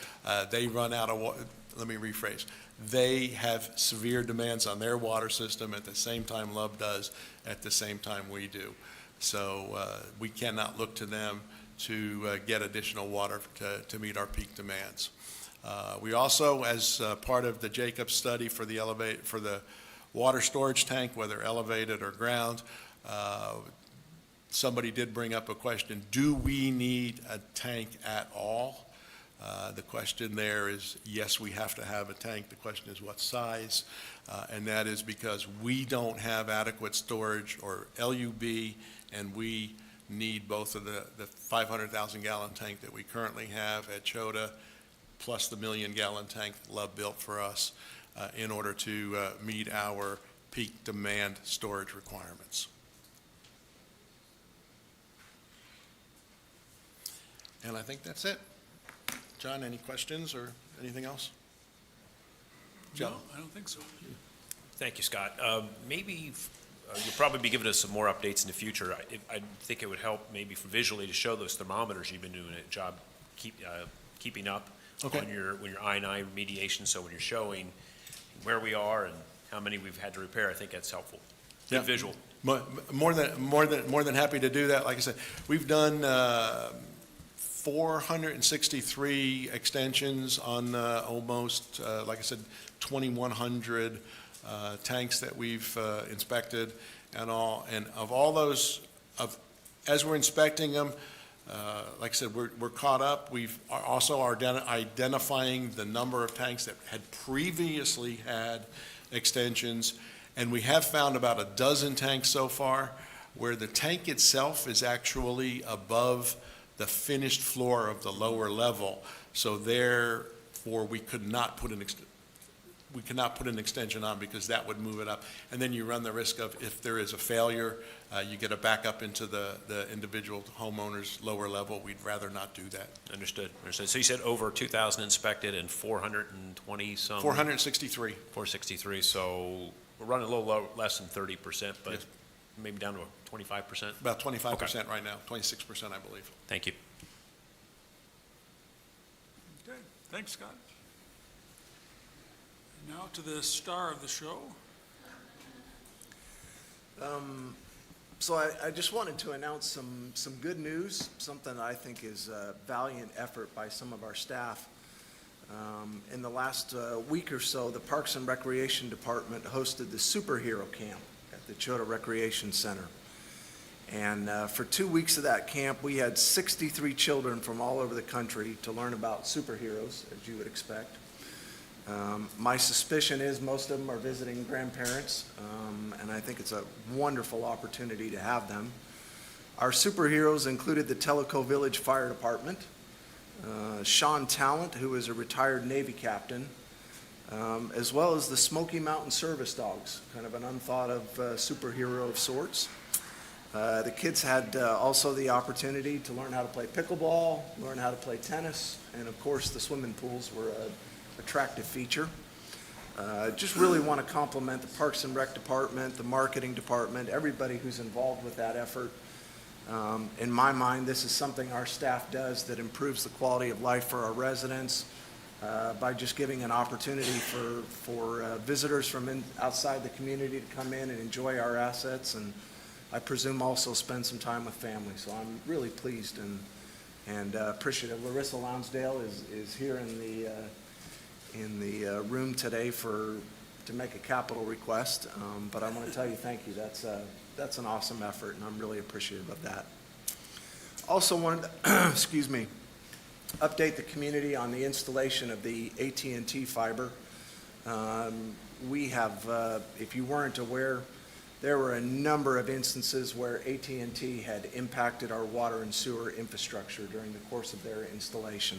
they run out of water. Let me rephrase. They have severe demands on their water system at the same time Love does, at the same time we do. So we cannot look to them to get additional water to meet our peak demands. We also, as part of the Jacobs study for the water storage tank, whether elevated or ground, somebody did bring up a question: do we need a tank at all? The question there is, yes, we have to have a tank. The question is what size, and that is because we don't have adequate storage or LUB, and we need both of the 500,000 gallon tank that we currently have at Chota, plus the 1 million gallon tank Love built for us in order to meet our peak demand storage requirements. And I think that's it. John, any questions or anything else? No, I don't think so. Thank you, Scott. Maybe you'll probably be giving us some more updates in the future. I think it would help maybe for visually to show those thermometers. You've been doing a job keeping up on your I&I remediation. So when you're showing where we are and how many we've had to repair, I think that's helpful. Good visual. More than happy to do that. Like I said, we've done 463 extensions on almost, like I said, 2,100 tanks that we've inspected and all. And of all those, as we're inspecting them, like I said, we're caught up. We've also are identifying the number of tanks that had previously had extensions, and we have found about a dozen tanks so far where the tank itself is actually above the finished floor of the lower level. So therefore, we could not put we cannot put an extension on because that would move it up. And then you run the risk of, if there is a failure, you get a backup into the individual homeowner's lower level. We'd rather not do that. Understood, understood. So you said over 2,000 inspected and 420 some? 463. 463, so we're running a little less than 30%, but Yes. maybe down to 25%? About 25% right now, 26%, I believe. Thank you. Okay, thanks, Scott. Now to the star of the show. So I just wanted to announce some good news, something I think is a valiant effort by some of our staff. In the last week or so, the Parks and Recreation Department hosted the Superhero Camp at the Chota Recreation Center. And for 2 weeks of that camp, we had 63 children from all over the country to learn about superheroes, as you would expect. My suspicion is most of them are visiting grandparents, and I think it's a wonderful opportunity to have them. Our superheroes included the Tellico Village Fire Department, Sean Talent, who is a retired Navy captain, as well as the Smoky Mountain Service Dogs, kind of an unthought of superhero of sorts. The kids had also the opportunity to learn how to play pickleball, learn how to play tennis, and of course the swimming pools were an attractive feature. Just really want to compliment the Parks and Rec Department, the Marketing Department, everybody who's involved with that effort. In my mind, this is something our staff does that improves the quality of life for our residents by just giving an opportunity for visitors from outside the community to come in and enjoy our assets, and I presume also spend some time with family. So I'm really pleased and appreciative. Larissa Lonsdale is here in the room today to make a capital request, but I want to tell you thank you. That's an awesome effort, and I'm really appreciative of that. Also wanted to, excuse me, update the community on the installation of the AT&T fiber. We have, if you weren't aware, there were a number of instances where AT&T had impacted our water and sewer infrastructure during the course of their installation.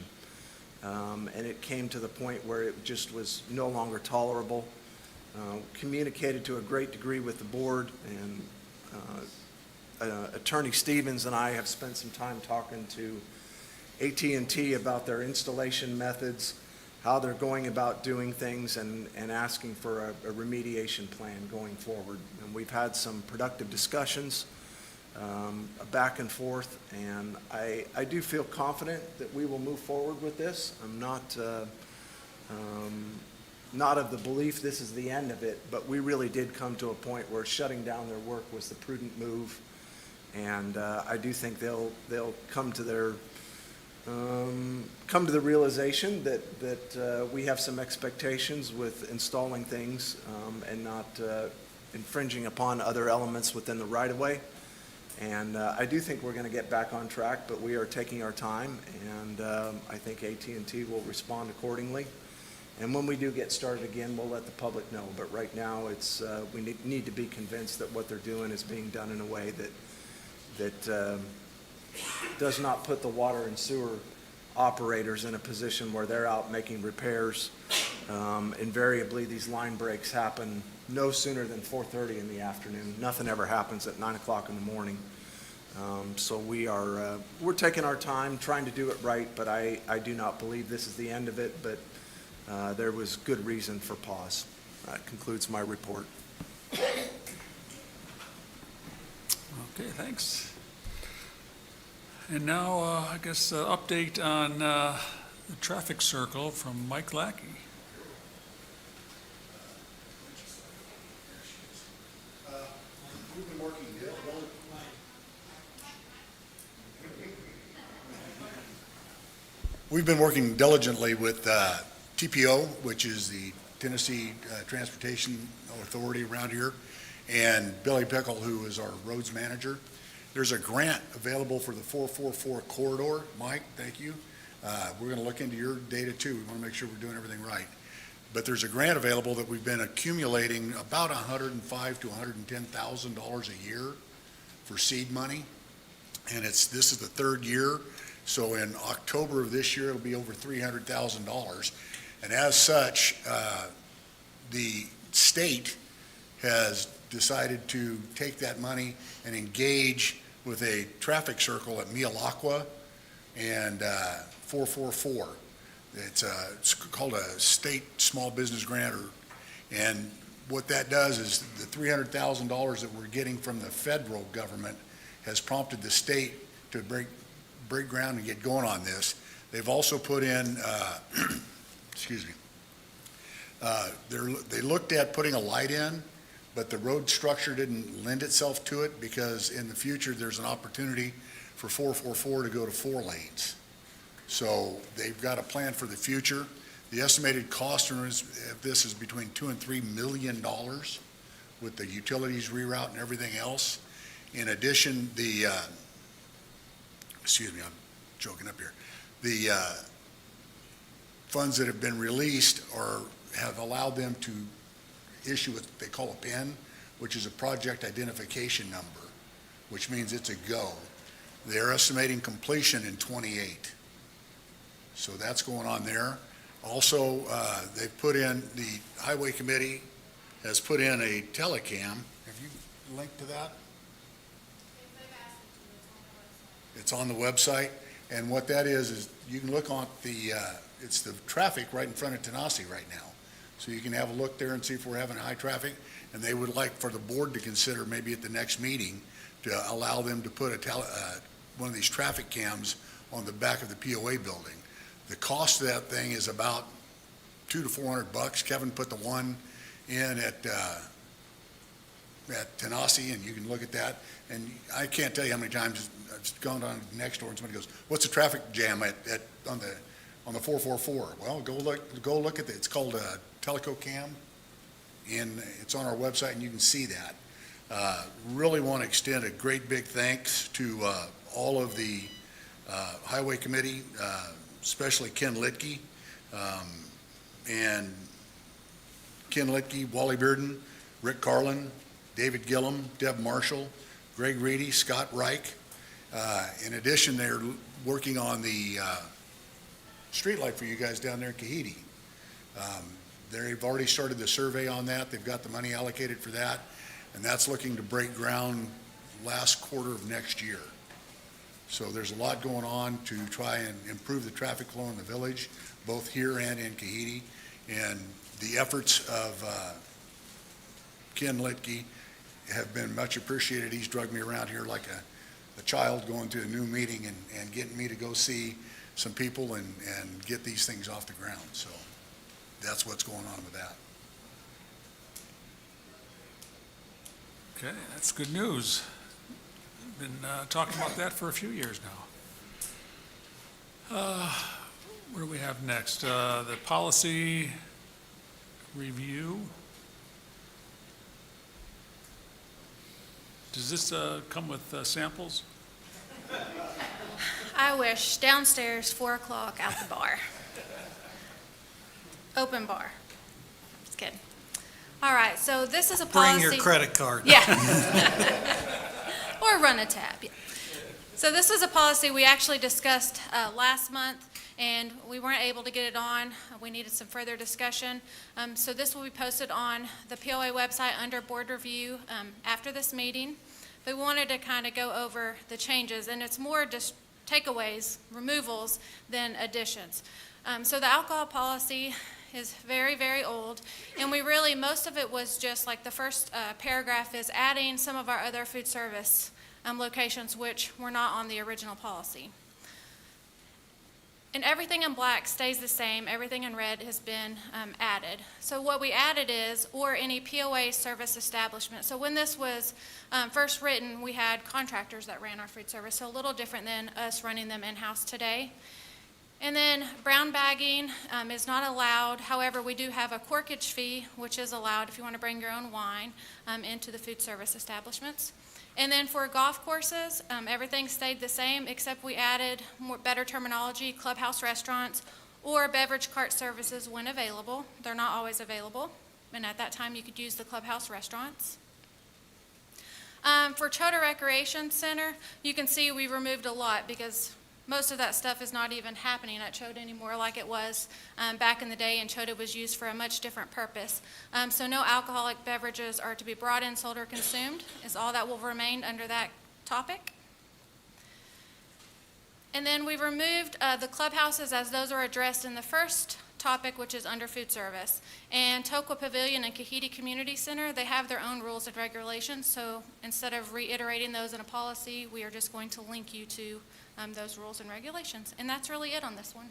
And it came to the point where it just was no longer tolerable. Communicated to a great degree with the board, and Attorney Stevens and I have spent some time talking to AT&T about their installation methods, how they're going about doing things, and asking for a remediation plan going forward. And we've had some productive discussions, back and forth, and I do feel confident that we will move forward with this. I'm not of the belief this is the end of it, but we really did come to a point where shutting down their work was the prudent move, and I do think they'll come to the realization that we have some expectations with installing things and not infringing upon other elements within the right-of-way. And I do think we're going to get back on track, but we are taking our time, and I think AT&T will respond accordingly. And when we do get started again, we'll let the public know. But right now, we need to be convinced that what they're doing is being done in a way that does not put the water and sewer operators in a position where they're out making repairs. Invariably, these line breaks happen no sooner than 4:30 in the afternoon. Nothing ever happens at 9 o'clock in the morning. So we're taking our time, trying to do it right, but I do not believe this is the end of it, but there was good reason for pause. That concludes my report. Okay, thanks. And now, I guess, update on the traffic circle from Mike Lackey. We've been working diligently with TPO, which is the Tennessee Transportation Authority around here, and Billy Pickle, who is our roads manager. There's a grant available for the 444 corridor. Mike, thank you. We're going to look into your data too. We want to make sure we're doing everything right. But there's a grant available that we've been accumulating about $105,000 to $110,000 a year for seed money, and this is the third year. So in October of this year, it'll be over $300,000. And as such, the state has decided to take that money and engage with a traffic circle at Mialaquo and 444. It's called a state small business grant, and what that does is the $300,000 that we're getting from the federal government has prompted the state to break ground and get going on this. They've also put in, excuse me, they looked at putting a light in, but the road structure didn't lend itself to it because in the future, there's an opportunity for 444 to go to 4 lanes. So they've got a plan for the future. The estimated cost of this is between $2 and $3 million with the utilities reroute and everything else. In addition, excuse me, I'm joking up here. The funds that have been released have allowed them to issue what they call a PIN, which is a project identification number, which means it's a go. They're estimating completion in 28. So that's going on there. Also, they've put in, the Highway Committee has put in a telecam. Have you linked to that? It's on the website, and what that is you can look on it's the traffic right in front of Tanasi right now. So you can have a look there and see if we're having high traffic, and they would like for the board to consider maybe at the next meeting to allow them to put one of these traffic cams on the back of the POA building. The cost of that thing is about $200 to $400. Kevin put the one in at Tanasi, and you can look at that. And I can't tell you how many times I've gone on next door and somebody goes, "What's the traffic jam on the 444?" Well, go look at it. It's called a Teleco Cam, and it's on our website, and you can see that. Really want to extend a great big thanks to all of the Highway Committee, especially Ken Litke, and Ken Litke, Wally Bearden, Rick Carlin, David Gillum, Deb Marshall, Greg Reedy, Scott Reich. In addition, they're working on the streetlight for you guys down there in Kahite. They've already started the survey on that. They've got the money allocated for that, and that's looking to break ground last quarter of next year. So there's a lot going on to try and improve the traffic flow in the village, both here and in Kahite. And the efforts of Ken Litke have been much appreciated. He's drugged me around here like a child going to a new meeting and getting me to go see some people and get these things off the ground. So that's what's going on with that. Okay, that's good news. Been talking about that for a few years now. What do we have next? The policy review. Does this come with samples? I wish. Downstairs, 4 o'clock, out the bar. Open bar. Just kidding. All right, so this is a policy. Bring your credit card. Yeah. Or run a tab. Yeah. So this was a policy we actually discussed last month, and we weren't able to get it on. We needed some further discussion. So this will be posted on the POA website under board review after this meeting. But we wanted to kind of go over the changes, and it's more just takeaways, removals, than additions. So the alcohol policy is very, very old, and we really, most of it was just like the first paragraph is adding some of our other food service locations which were not on the original policy. And everything in black stays the same, everything in red has been added. So what we added is, or any POA service establishment. So when this was first written, we had contractors that ran our food service, so a little different than us running them in-house today. And then brown bagging is not allowed. However, we do have a corkage fee, which is allowed if you want to bring your own wine into the food service establishments. And then for golf courses, everything stayed the same, except we added better terminology, clubhouse restaurants, or beverage cart services when available. They're not always available, and at that time you could use the clubhouse restaurants. For Chota Recreation Center, you can see we removed a lot because most of that stuff is not even happening at Chota anymore like it was back in the day, and Chota was used for a much different purpose. So no alcoholic beverages are to be brought in, sold, or consumed, is all that will remain under that topic. And then we removed the clubhouses as those are addressed in the first topic, which is under food service. And Tokwa Pavilion and Kahite Community Center, they have their own rules and regulations, so instead of reiterating those in a policy, we are just going to link you to those rules and regulations. And that's really it on this one.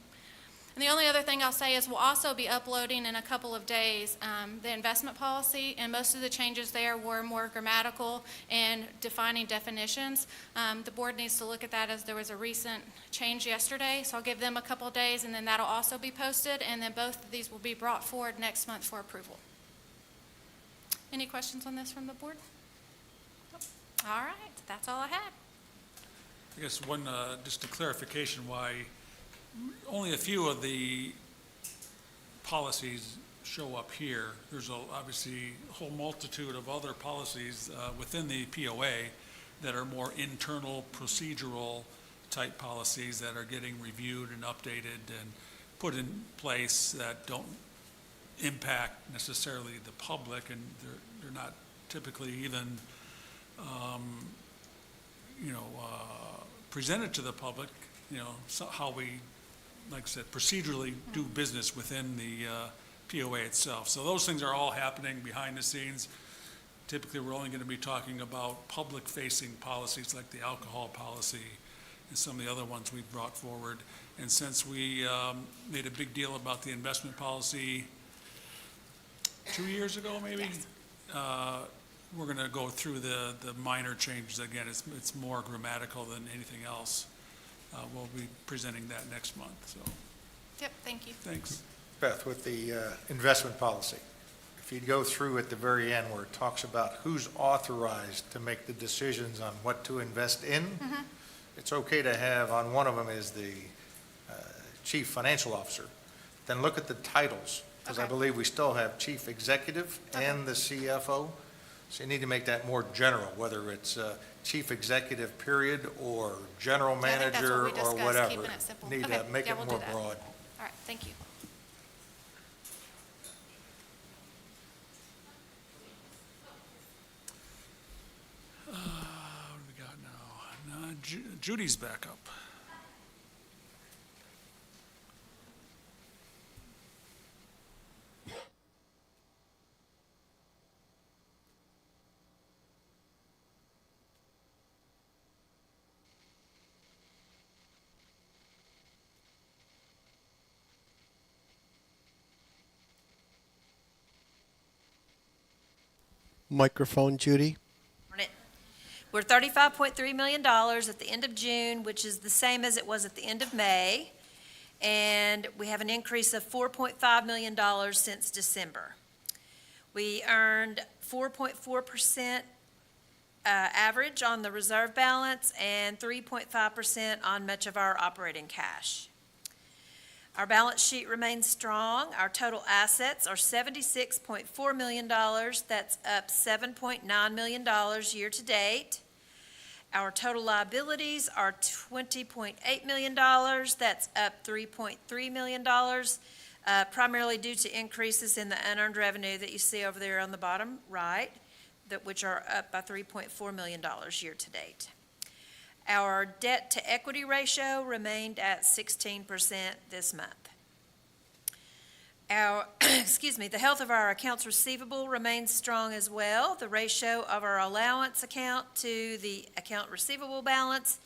And the only other thing I'll say is we'll also be uploading in a couple of days the investment policy, and most of the changes there were more grammatical and defining definitions. The board needs to look at that as there was a recent change yesterday, so I'll give them a couple of days, and then that'll also be posted, and then both of these will be brought forward next month for approval. Any questions on this from the board? All right, that's all I had. I guess one, just a clarification why only a few of the policies show up here. There's obviously a whole multitude of other policies within the POA that are more internal procedural type policies that are getting reviewed and updated and put in place that don't impact necessarily the public, and they're not typically even presented to the public, so how we, like I said, procedurally do business within the POA itself. So those things are all happening behind the scenes. Typically, we're only going to be talking about public-facing policies like the alcohol policy and some of the other ones we've brought forward. And since we made a big deal about the investment policy 2 years ago, maybe, Yes. We're going to go through the minor changes again. It's more grammatical than anything else. We'll be presenting that next month, so, Yep, thank you. thanks. Beth, with the investment policy, if you go through at the very end where it talks about who's authorized to make the decisions on what to invest in, it's okay to have on one of them is the chief financial officer. Then look at the titles, because I Okay. believe we still have chief executive and the CFO. So you need to make that more general, whether it's chief executive period or general Yeah, I think that's what manager we or discussed, whatever. keeping it simple. Need Okay, to make yeah, it we'll do more that. broad. All right, thank you. What do we got now? Judy's back up. Microphone, Judy. We're $35.3 million at the end of June, which is the same as it was at the end of May. And we have an increase of $4.5 million since December. We earned 4.4% average on the reserve balance and 3.5% on much of our operating cash. Our balance sheet remains strong. Our total assets are $76.4 million. That's up $7.9 million year-to-date. Our total liabilities are $20.8 million. That's up $3.3 million, primarily due to increases in the unearned revenue that you see over there on the bottom right, which are up by $3.4 million year-to-date. Our debt-to-equity ratio remained at 16% this month. The health of our accounts receivable remains strong as well. The ratio of our allowance account to the account receivable balance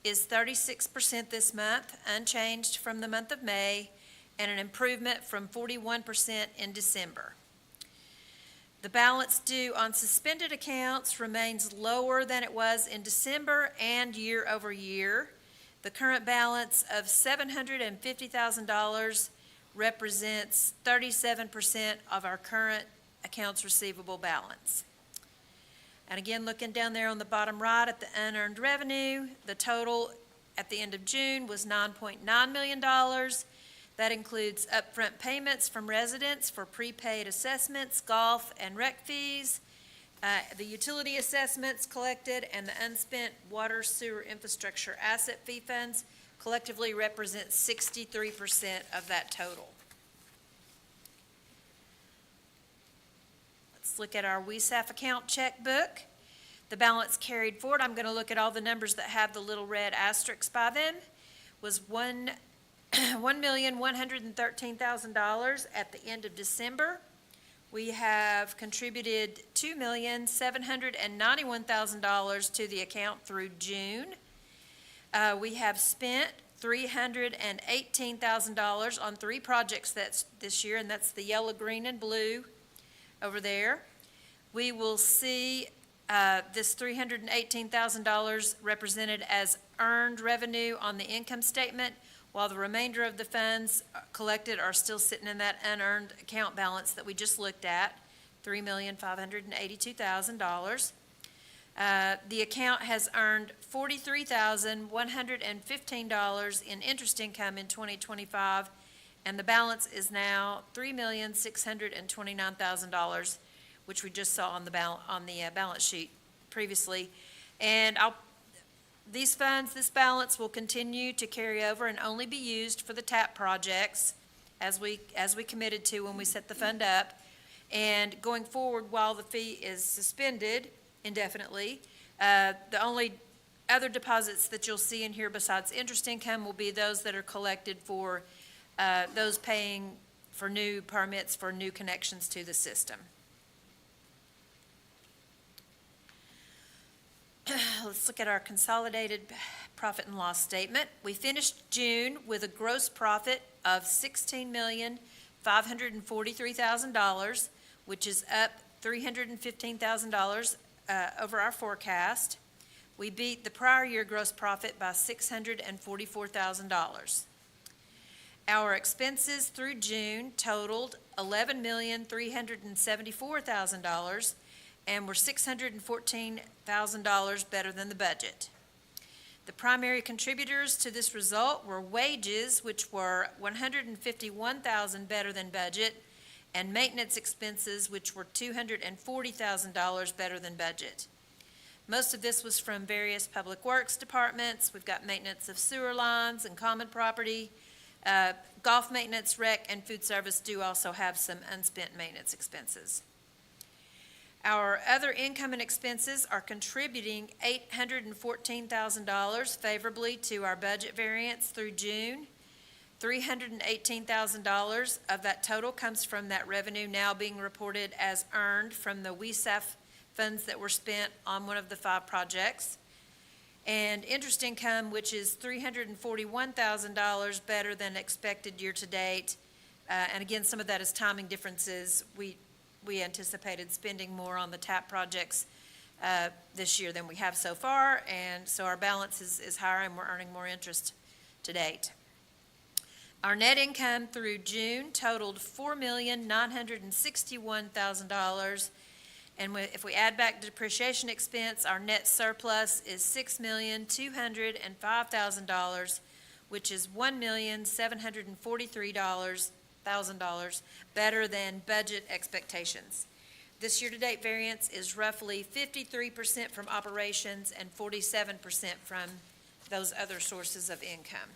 is 36% this month, unchanged from the month of May, and an improvement from 41% in December. The balance due on suspended accounts remains lower than it was in December and year over year. The current balance of $750,000 represents 37% of our current accounts receivable balance. And again, looking down there on the bottom right at the unearned revenue, the total at the end of June was $9.9 million. That includes upfront payments from residents for prepaid assessments, golf and rec fees, the utility assessments collected, and the unspent water sewer infrastructure asset fee funds collectively represent 63% of that total. Let's look at our WESAF account checkbook. The balance carried forward, I'm going to look at all the numbers that have the little red asterisks by them, was $1,113,000 at the end of December. We have contributed $2,791,000 to the account through June. We have spent $318,000 on 3 projects this year, and that's the yellow, green, and blue over there. We will see this $318,000 represented as earned revenue on the income statement, while the remainder of the funds collected are still sitting in that unearned account balance that we just looked at, $3,582,000. The account has earned $43,115 in interest income in 2025, and the balance is now $3,629,000, which we just saw on the balance sheet previously. And these funds, this balance will continue to carry over and only be used for the TAP projects as we committed to when we set the fund up. And going forward, while the fee is suspended indefinitely, the only other deposits that you'll see in here besides interest income will be those that are collected for those paying for new permits for new connections to the system. Let's look at our consolidated profit and loss statement. We finished June with a gross profit of $16,543,000, which is up $315,000 over our forecast. We beat the prior year gross profit by $644,000. Our expenses through June totaled $11,374,000, and were $614,000 better than the budget. The primary contributors to this result were wages, which were $151,000 better than budget, and maintenance expenses, which were $240,000 better than budget. Most of this was from various public works departments. We've got maintenance of sewer lines and common property. Golf maintenance, rec, and food service do also have some unspent maintenance expenses. Our other income and expenses are contributing $814,000 favorably to our budget variance through June. $318,000 of that total comes from that revenue now being reported as earned from the WESAF funds that were spent on one of the 5 projects. And interest income, which is $341,000 better than expected year-to-date. And again, some of that is timing differences. We anticipated spending more on the TAP projects this year than we have so far, and so our balance is higher and we're earning more interest to date. Our net income through June totaled $4,961,000, and if we add back the depreciation expense, our net surplus is $6,205,000, which is $1,743,000 better than budget expectations. This year-to-date variance is roughly 53% from operations and 47% from those other sources of income.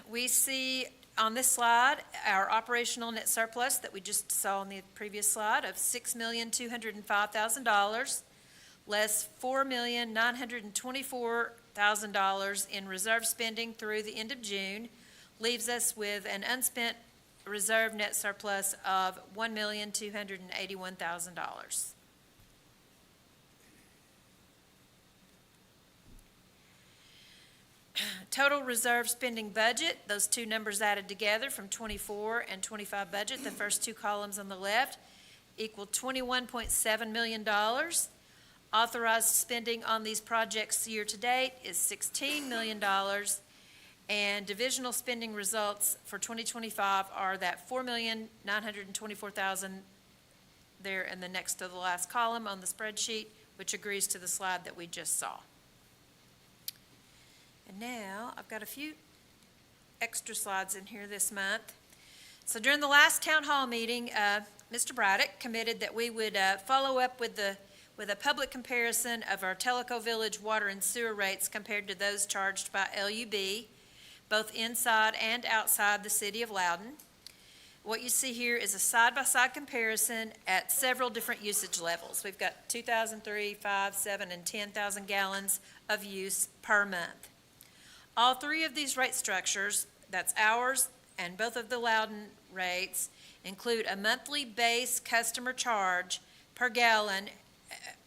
We see on this slide our operational net surplus that we just saw on the previous slide of $6,205,000, less $4,924,000 in reserve spending through the end of June, leaves us with an unspent reserve net surplus of $1,281,000. Total reserve spending budget, those two numbers added together from 24 and 25 budget, the first 2 columns on the left, equal $21.7 million. Authorized spending on these projects year-to-date is $16 million, and divisional spending results for 2025 are that $4,924,000 there in the next to the last column on the spreadsheet, which agrees to the slide that we just saw. And now I've got a few extra slides in here this month. So during the last town hall meeting, Mr. Braddock committed that we would follow up with with a public comparison of our Tellico Village water and sewer rates compared to those charged by LUB, both inside and outside the city of Loudon. What you see here is a side-by-side comparison at several different usage levels. We've got 2,000, 3, 5, 7, and 10,000 gallons of use per month. All three of these rate structures, that's ours and both of the Loudon rates, include a monthly base customer charge per gallon,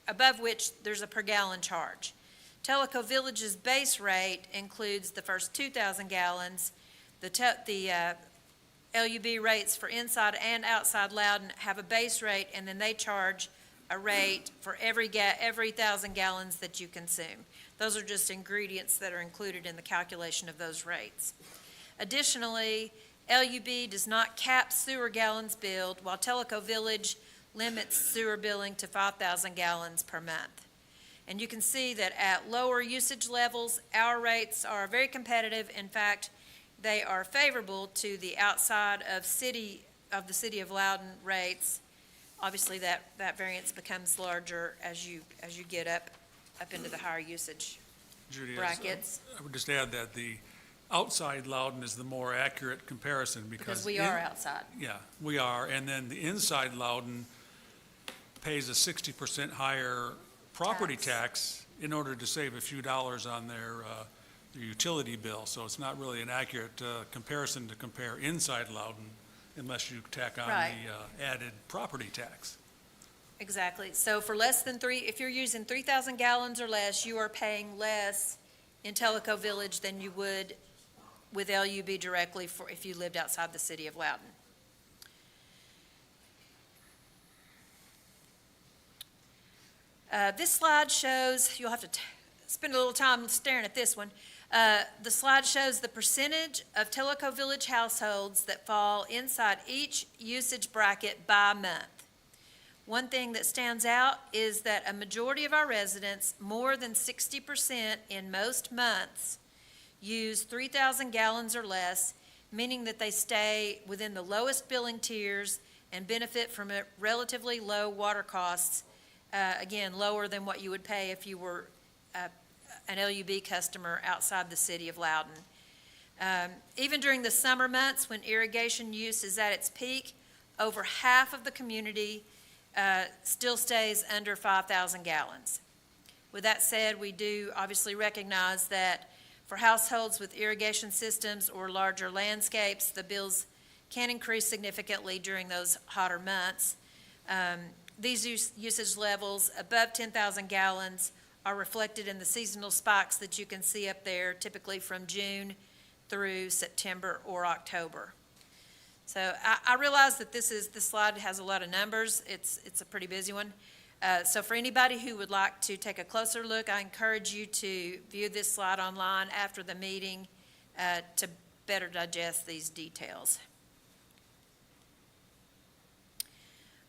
above which there's a per gallon charge. Tellico Village's base rate includes the first 2,000 gallons. The LUB rates for inside and outside Loudon have a base rate, and then they charge a rate for every 1,000 gallons that you consume. Those are just ingredients that are included in the calculation of those rates. Additionally, LUB does not cap sewer gallons billed, while Tellico Village limits sewer billing to 5,000 gallons per month. And you can see that at lower usage levels, our rates are very competitive. In fact, they are favorable to the outside of the city of Loudon rates. Obviously, that variance becomes larger as you get up into the higher usage Judy, brackets. I would just add that the outside Loudon is the more accurate comparison Because we are outside. Yeah, we are. And then the inside Loudon pays a 60% higher property tax in order to save a few dollars on their utility bill. So it's not really an accurate comparison to compare inside Loudon unless you tack on Right. the added property tax. Exactly. So for less than if you're using 3,000 gallons or less, you are paying less in Tellico Village than you would with LUB directly if you lived outside the city of Loudon. This slide shows, you'll have to spend a little time staring at this one. The slide shows the percentage of Tellico Village households that fall inside each usage bracket by month. One thing that stands out is that a majority of our residents, more than 60% in most months, use 3,000 gallons or less, meaning that they stay within the lowest billing tiers and benefit from relatively low water costs, again, lower than what you would pay if you were an LUB customer outside the city of Loudon. Even during the summer months when irrigation use is at its peak, over half of the community still stays under 5,000 gallons. With that said, we do obviously recognize that for households with irrigation systems or larger landscapes, the bills can increase significantly during those hotter months. These usage levels above 10,000 gallons are reflected in the seasonal spikes that you can see up there, typically from June through September or October. So I realize that this slide has a lot of numbers. It's a pretty busy one. So for anybody who would like to take a closer look, I encourage you to view this slide online after the meeting to better digest these details.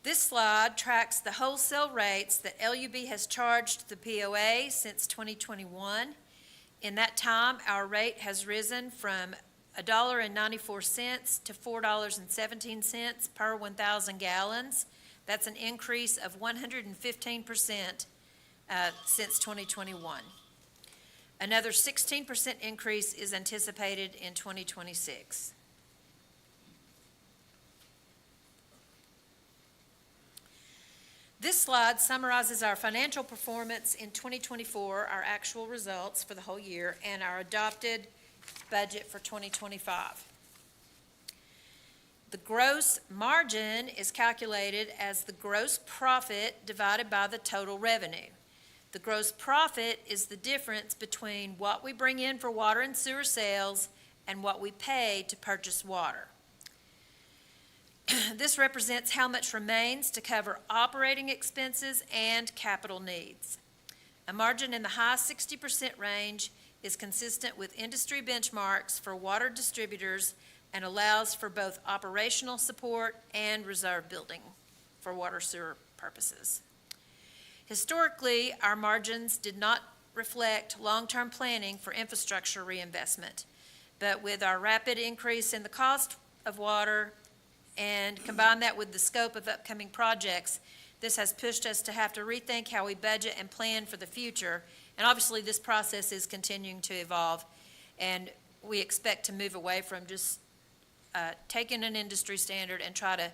This slide tracks the wholesale rates that LUB has charged the POA since 2021. In that time, our rate has risen from $1.94 to $4.17 per 1,000 gallons. That's an increase of 115% since 2021. Another 16% increase is anticipated in 2026. This slide summarizes our financial performance in 2024, our actual results for the whole year, and our adopted budget for 2025. The gross margin is calculated as the gross profit divided by the total revenue. The gross profit is the difference between what we bring in for water and sewer sales and what we pay to purchase water. This represents how much remains to cover operating expenses and capital needs. A margin in the high 60% range is consistent with industry benchmarks for water distributors and allows for both operational support and reserve building for water sewer purposes. Historically, our margins did not reflect long-term planning for infrastructure reinvestment, but with our rapid increase in the cost of water and combine that with the scope of upcoming projects, This has pushed us to have to rethink how we budget and plan for the future. And obviously, this process is continuing to evolve, and we expect to move away from just taking an industry standard and try to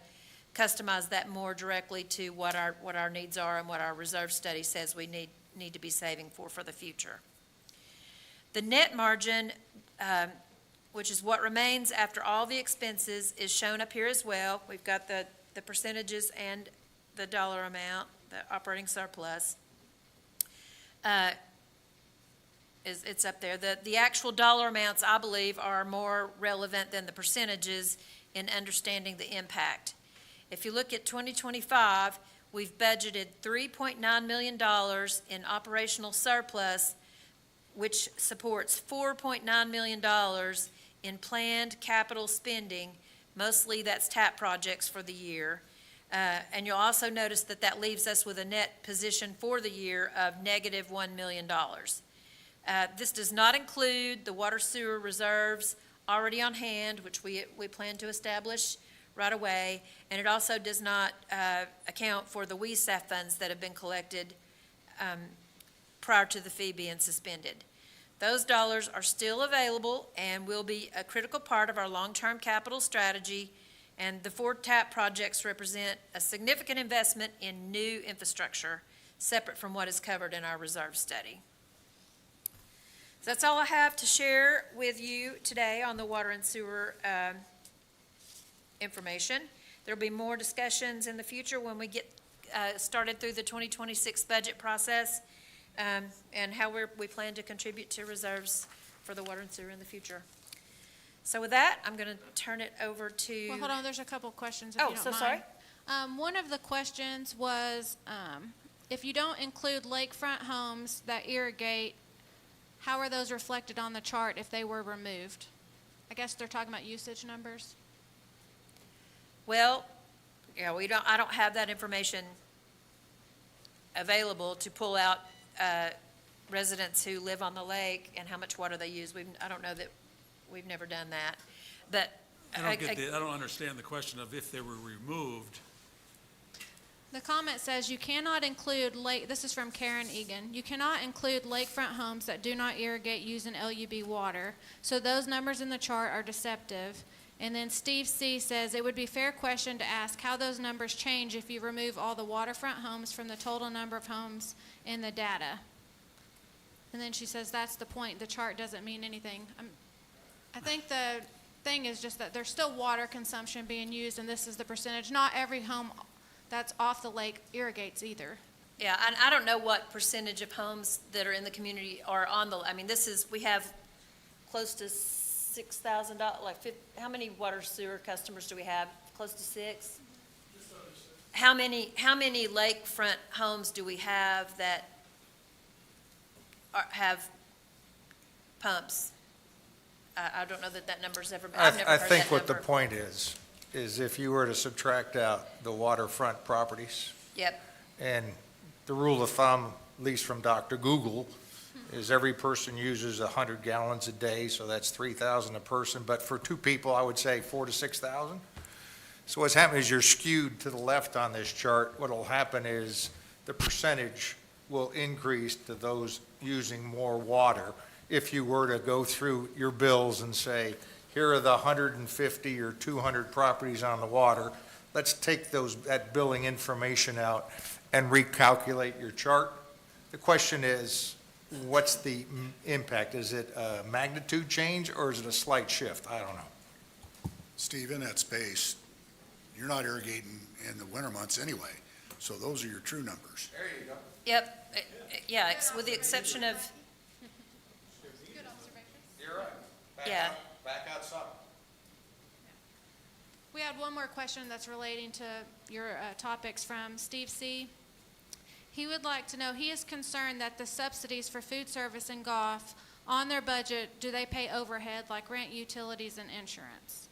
customize that more directly to what our needs are and what our reserve study says we need to be saving for the future. The net margin, which is what remains after all the expenses, is shown up here as well. We've got the percentages and the dollar amount, the operating surplus. It's up there. The actual dollar amounts, I believe, are more relevant than the percentages in understanding the impact. If you look at 2025, we've budgeted $3.9 million in operational surplus, which supports $4.9 million in planned capital spending. Mostly that's TAP projects for the year. And you'll also notice that leaves us with a net position for the year of negative $1 million. This does not include the water sewer reserves already on hand, which we plan to establish right away, and it also does not account for the WESAF funds that have been collected prior to the fee being suspended. Those dollars are still available and will be a critical part of our long-term capital strategy, and the 4 TAP projects represent a significant investment in new infrastructure, separate from what is covered in our reserve study. So that's all I have to share with you today on the water and sewer information. There'll be more discussions in the future when we get started through the 2026 budget process and how we plan to contribute to reserves for the water and sewer in the future. So with that, I'm going to turn it over to... Well, hold on, there's a couple questions if you don't mind. sorry. One of the questions was, if you don't include lakefront homes that irrigate, how are those reflected on the chart if they were removed? I guess they're talking about usage numbers. Well, yeah, I don't have that information available to pull out residents who live on the lake and how much water they use. I don't know that, we've never done that. But I don't understand the question of if they were removed. The comment says you cannot include this is from Karen Egan, you cannot include lakefront homes that do not irrigate using LUB water. So those numbers in the chart are deceptive. And then Steve C. says it would be a fair question to ask how those numbers change if you remove all the waterfront homes from the total number of homes in the data. And then she says that's the point, the chart doesn't mean anything. I think the thing is just that there's still water consumption being used, and this is the percentage. Not every home that's off the lake irrigates either. yeah, and I don't know what percentage of homes that are in the community are on the, we have close to $6,000, how many water sewer customers do we have? Close to 6? How many lakefront homes do we have that have pumps? I don't know that number's ever been, I've never heard that number. I think what the point is if you were to subtract out the waterfront properties, Yep, and the rule of thumb, at least from Dr. Google, is every person uses 100 gallons a day, so that's 3,000 a person. But for 2 people, I would say 4,000 to 6,000. So what's happening is you're skewed to the left on this chart. What'll happen is the percentage will increase to those using more water. If you were to go through your bills and say, here are the 150 or 200 properties on the water, let's take that billing information out and recalculate your chart. The question is, what's the impact? Is it a magnitude change or is it a slight shift? I don't know. Steve, in that space, you're not irrigating in the winter months anyway, so those are your true numbers. There you go. yep, yeah, with the exception of, Good observation. You're right. Yeah. Back out some. We had one more question that's relating to your topics from Steve C. He would like to know, he is concerned that the subsidies for food service and golf on their budget, do they pay overhead like rent, utilities, and insurance?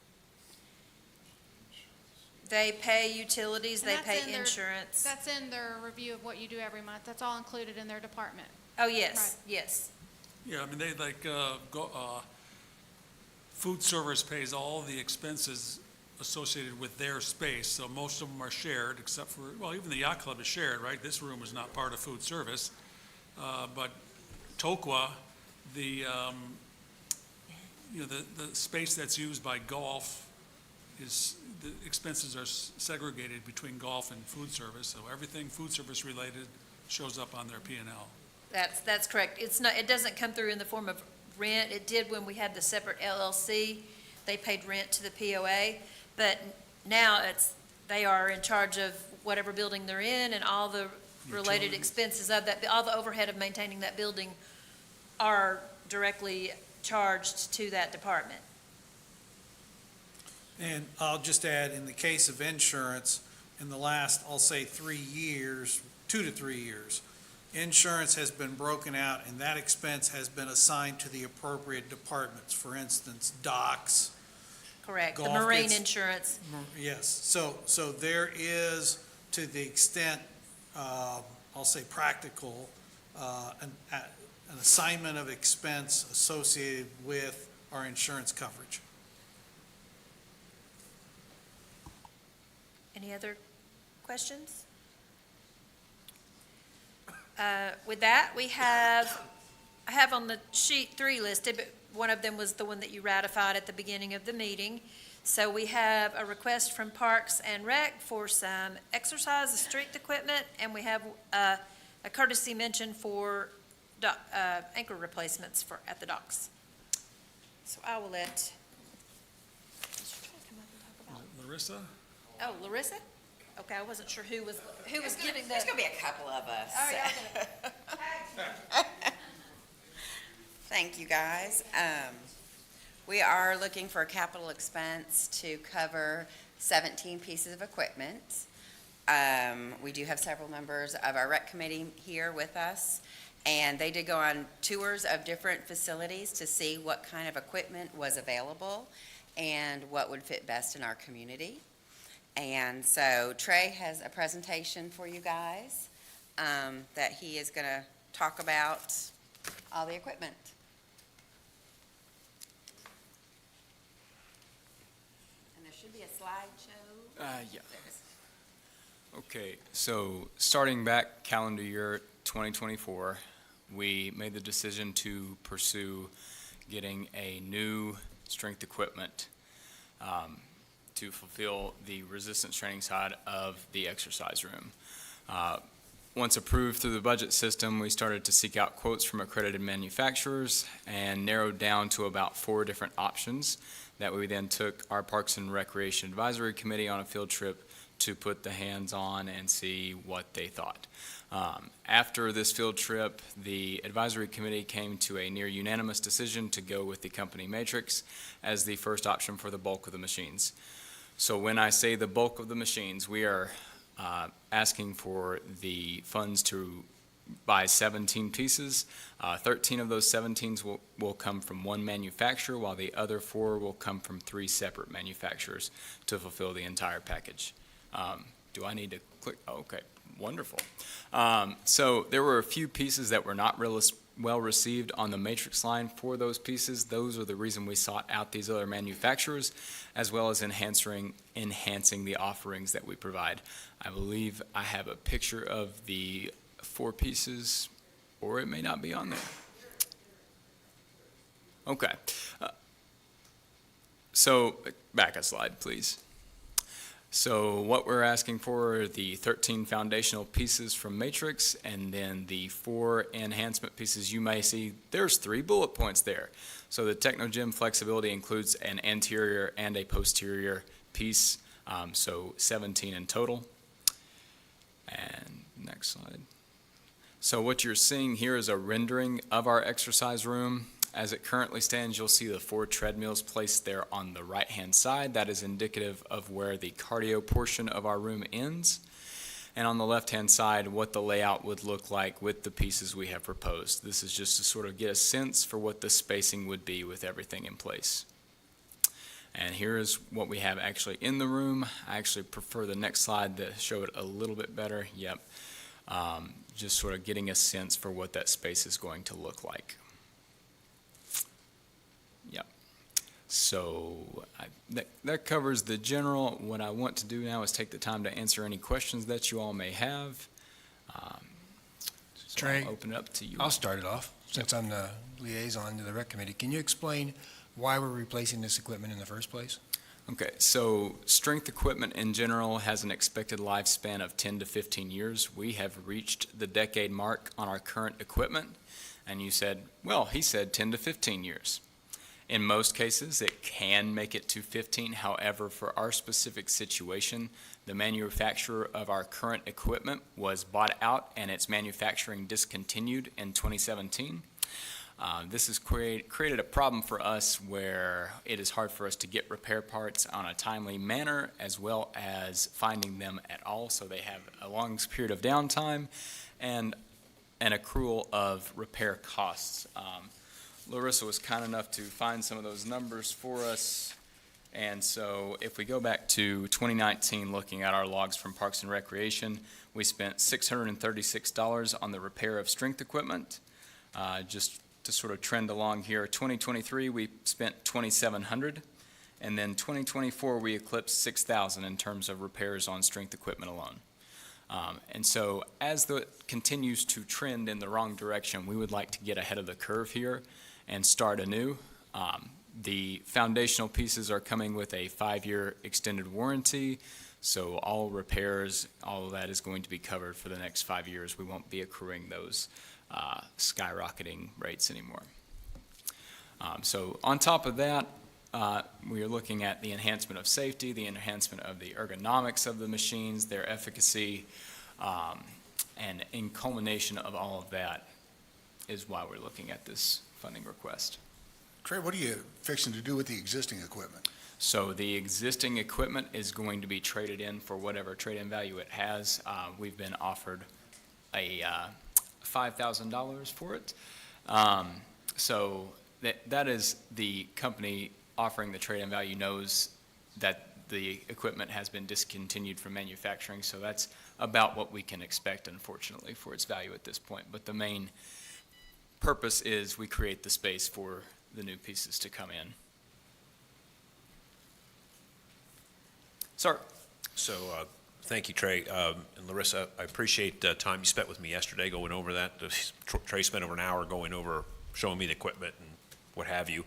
they pay utilities, And they that's pay in their- insurance. That's in their review of what you do every month. That's all included in their department. Oh, yes, yes. Yeah, they food service pays all the expenses associated with their space, so most of them are shared, except for, well, even the yacht club is shared, right? This room is not part of food service. But Tokwa, the space that's used by golf the expenses are segregated between golf and food service, so everything food service related shows up on their P&L. That's correct. It's not, it doesn't come through in the form of rent. It did when we had the separate LLC. They paid rent to the POA, but now they are in charge of whatever building they're in and all the related Utilities. expenses of that, all the overhead of maintaining that building are directly charged to that department. And I'll just add, in the case of insurance, in the last, I'll say 3 years, 2 to 3 years, insurance has been broken out and that expense has been assigned to the appropriate departments. For instance, docks. Correct. The Golf marine gets- insurance. Yes, so there is, to the extent, I'll say practical, an assignment of expense associated with our insurance coverage. Any other questions? With that, I have on the sheet 3 listed, but one of them was the one that you ratified at the beginning of the meeting. So we have a request from Parks and Rec for some exercise and strength equipment, and we have a courtesy mention for anchor replacements at the docks. So I will let. Larissa? Oh, Larissa? Okay, I wasn't sure who was giving the. There's going to be a couple of us. Oh, y'all Thank you, guys. We are looking for a capital expense to cover 17 pieces of equipment. We do have several members of our rec committee here with us, and they did go on tours of different facilities to see what kind of equipment was available and what would fit best in our community. And so Trey has a presentation for you guys that he is going to talk about all the equipment. And there should be a slideshow. Yeah. Okay, so starting back calendar year 2024, we made the decision to pursue getting a new strength equipment to fulfill the resistance training side of the exercise room. Once approved through the budget system, we started to seek out quotes from accredited manufacturers and narrowed down to about 4 different options that we then took our Parks and Recreation Advisory Committee on a field trip to put the hands on and see what they thought. After this field trip, the advisory committee came to a near unanimous decision to go with the company Matrix as the first option for the bulk of the machines. So when I say the bulk of the machines, we are asking for the funds to buy 17 pieces. 13 of those 17s will come from one manufacturer, while the other 4 will come from 3 separate manufacturers to fulfill the entire package. Do I need to click? Oh, okay, wonderful. So there were a few pieces that were not well received on the Matrix line for those pieces. Those are the reason we sought out these other manufacturers, as well as enhancing the offerings that we provide. I believe I have a picture of the 4 pieces, or it may not be on there. Okay. So back a slide, please. So what we're asking for are the 13 foundational pieces from Matrix, and then the 4 enhancement pieces. You may see there's 3 bullet points there. So the TechnoGym flexibility includes an anterior and a posterior piece, so 17 in total. And next slide. So what you're seeing here is a rendering of our exercise room. As it currently stands, you'll see the 4 treadmills placed there on the right-hand side. That is indicative of where the cardio portion of our room ends. And on the left-hand side, what the layout would look like with the pieces we have proposed. This is just to sort of get a sense for what the spacing would be with everything in place. And here is what we have actually in the room. I actually prefer the next slide to show it a little bit better. Yep. Just sort of getting a sense for what that space is going to look like. So that covers the general. What I want to do now is take the time to answer any questions that you all may have. So Trey, I'll open it up to you. I'll start it off, since I'm the liaison to the rec committee. Can you explain why we're replacing this equipment in the first place? Okay, so strength equipment in general has an expected lifespan of 10 to 15 years. We have reached the decade mark on our current equipment, and you said, well, he said 10 to 15 years. In most cases, it can make it to 15. However, for our specific situation, the manufacturer of our current equipment was bought out and its manufacturing discontinued in 2017. This has created a problem for us where it is hard for us to get repair parts on a timely manner, as well as finding them at all. So they have a long period of downtime and an accrual of repair costs. Larissa was kind enough to find some of those numbers for us. And so if we go back to 2019, looking at our logs from Parks and Recreation, we spent $636 on the repair of strength equipment. Just to sort of trend along here, 2023, we spent $2,700. And then 2024, we eclipsed $6,000 in terms of repairs on strength equipment alone. And so as it continues to trend in the wrong direction, we would like to get ahead of the curve here and start anew. The foundational pieces are coming with a 5-year extended warranty, so all repairs, all of that is going to be covered for the next 5 years. We won't be accruing those skyrocketing rates anymore. So on top of that, we are looking at the enhancement of safety, the enhancement of the ergonomics of the machines, their efficacy, and in culmination of all of that is why we're looking at this funding request. Trey, what are you fixing to do with the existing equipment? So the existing equipment is going to be traded in for whatever trade-in value it has. We've been offered a $5,000 for it. So that is the company offering the trade-in value knows that the equipment has been discontinued from manufacturing, so that's about what we can expect, unfortunately, for its value at this point. But the main purpose is we create the space for the new pieces to come in. Sir? So, thank you, Trey. And Larissa, I appreciate the time you spent with me yesterday going over that. Trey spent over an hour going over, showing me the equipment and what have you.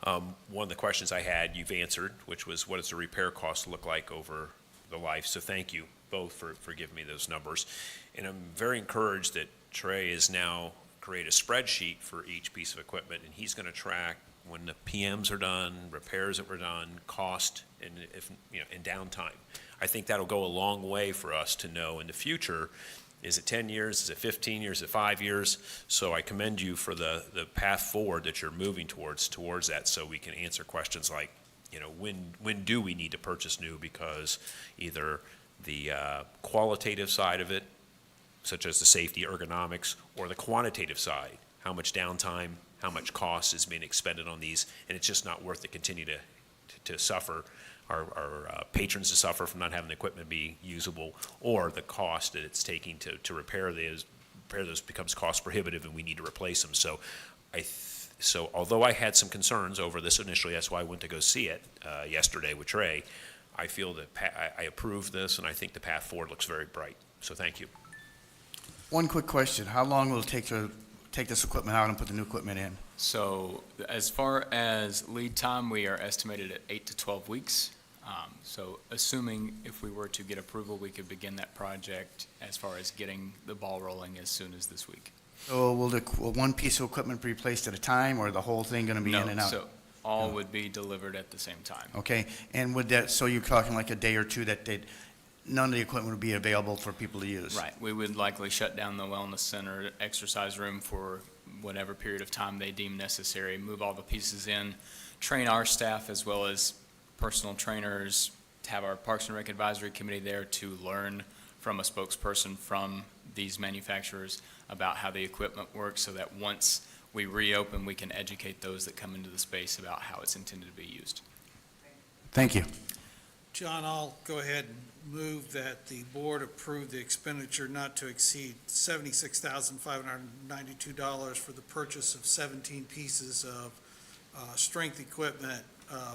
One of the questions I had, you've answered, which was what does the repair cost look like over the life? So thank you both for giving me those numbers. And I'm very encouraged that Trey has now created a spreadsheet for each piece of equipment, and he's going to track when the PMs are done, repairs that were done, cost, and and downtime. I think that'll go a long way for us to know in the future, is it 10 years, is it 15 years, is it 5 years? So I commend you for the path forward that you're moving towards that, so we can answer questions like, when do we need to purchase new, because either the qualitative side of it, such as the safety ergonomics, or the quantitative side, how much downtime, how much cost is being expended on these, and it's just not worth to continue to suffer, our patrons to suffer from not having the equipment be usable, or the cost that it's taking to repair those becomes cost prohibitive and we need to replace them. So so although I had some concerns over this initially, that's why I went to go see it yesterday with Trey, I feel that I approve this, and I think the path forward looks very bright. So thank you. One quick question. How long will it take to take this equipment out and put the new equipment in? So as far as lead time, we are estimated at 8 to 12 weeks. So assuming if we were to get approval, we could begin that project as far as getting the ball rolling as soon as this week. So will one piece of equipment be replaced at a time, or the whole thing going to be in and out? So all would be delivered at the same time. Okay, and would that, so you're talking like a day or two that none of the equipment would be available for people to use? Right. We would likely shut down the wellness center, exercise room for whatever period of time they deem necessary, move all the pieces in, train our staff as well as personal trainers, have our Parks and Rec Advisory Committee there to learn from a spokesperson from these manufacturers about how the equipment works, so that once we reopen, we can educate those that come into the space about how it's intended to be used. Thank you. John, I'll go ahead and move that the board approve the expenditure not to exceed $76,592 for the purchase of 17 pieces of strength equipment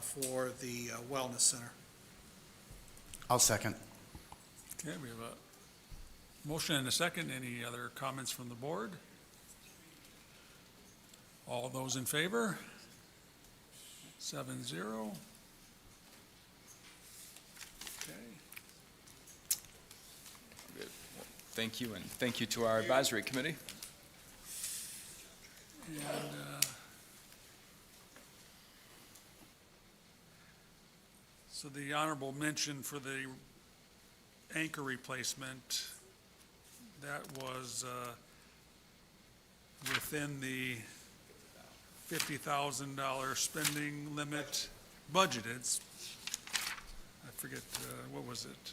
for the Wellness Center. I'll second. Okay, we have a motion and a second. Any other comments from the board? All those in favor? 7-0. Okay. Good. Well, thank you, and thank you to our advisory committee. And so the honorable mention for the anchor replacement, that was within the $50,000 spending limit budgeted. I forget, what was it?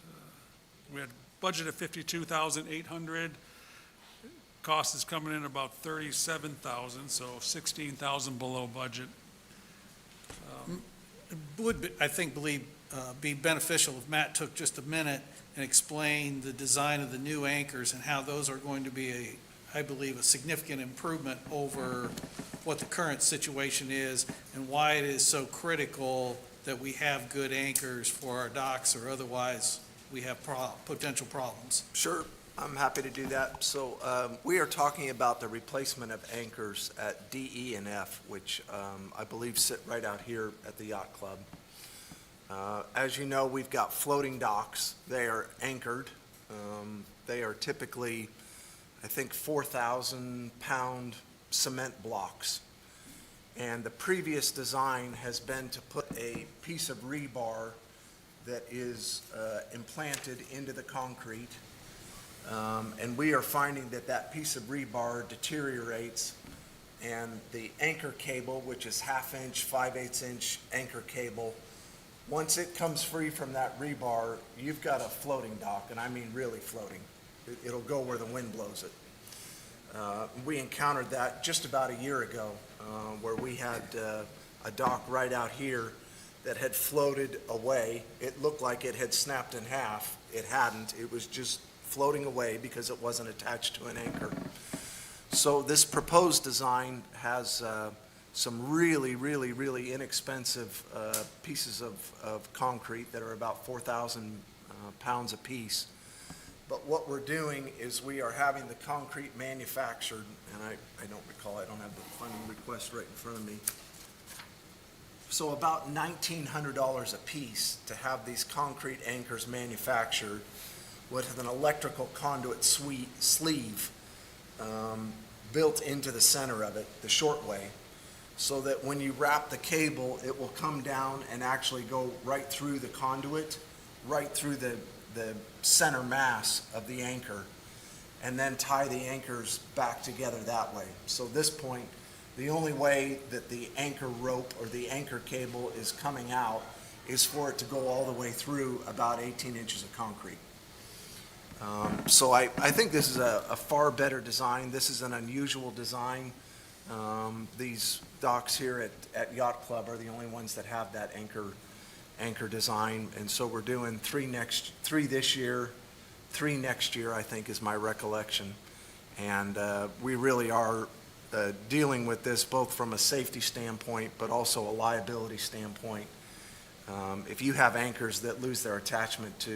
We had budget of $52,800. Cost is coming in about $37,000, so $16,000 below budget. It would, I think, be beneficial if Matt took just a minute and explained the design of the new anchors and how those are going to be I believe, a significant improvement over what the current situation is and why it is so critical that we have good anchors for our docks, or otherwise we have potential problems. Sure, I'm happy to do that. So we are talking about the replacement of anchors at D, E, and F, which I believe sit right out here at the Yacht Club. As you know, we've got floating docks. They are anchored. They are typically, I think, 4,000-pound cement blocks. And the previous design has been to put a piece of rebar that is implanted into the concrete. And we are finding that that piece of rebar deteriorates, and the anchor cable, which is 1/2-inch, 5/8-inch anchor cable, once it comes free from that rebar, you've got a floating dock, and I mean really floating. It'll go where the wind blows it. We encountered that just about a year ago, where we had a dock right out here that had floated away. It looked like it had snapped in half. It hadn't. It was just floating away because it wasn't attached to an anchor. So this proposed design has some really, really, really inexpensive pieces of concrete that are about 4,000 pounds apiece. But what we're doing is we are having the concrete manufactured, and I don't recall, I don't have the funding request right in front of me. So about $1,900 a piece to have these concrete anchors manufactured with an electrical conduit sleeve built into the center of it, the short way, so that when you wrap the cable, it will come down and actually go right through the conduit, right through the center mass of the anchor, and then tie the anchors back together that way. So at this point, the only way that the anchor rope or the anchor cable is coming out is for it to go all the way through about 18 inches of concrete. So I think this is a far better design. This is an unusual design. These docks here at Yacht Club are the only ones that have that anchor design, and so we're doing three this year, 3 next year, I think is my recollection. And we really are dealing with this both from a safety standpoint, but also a liability standpoint. If you have anchors that lose their attachment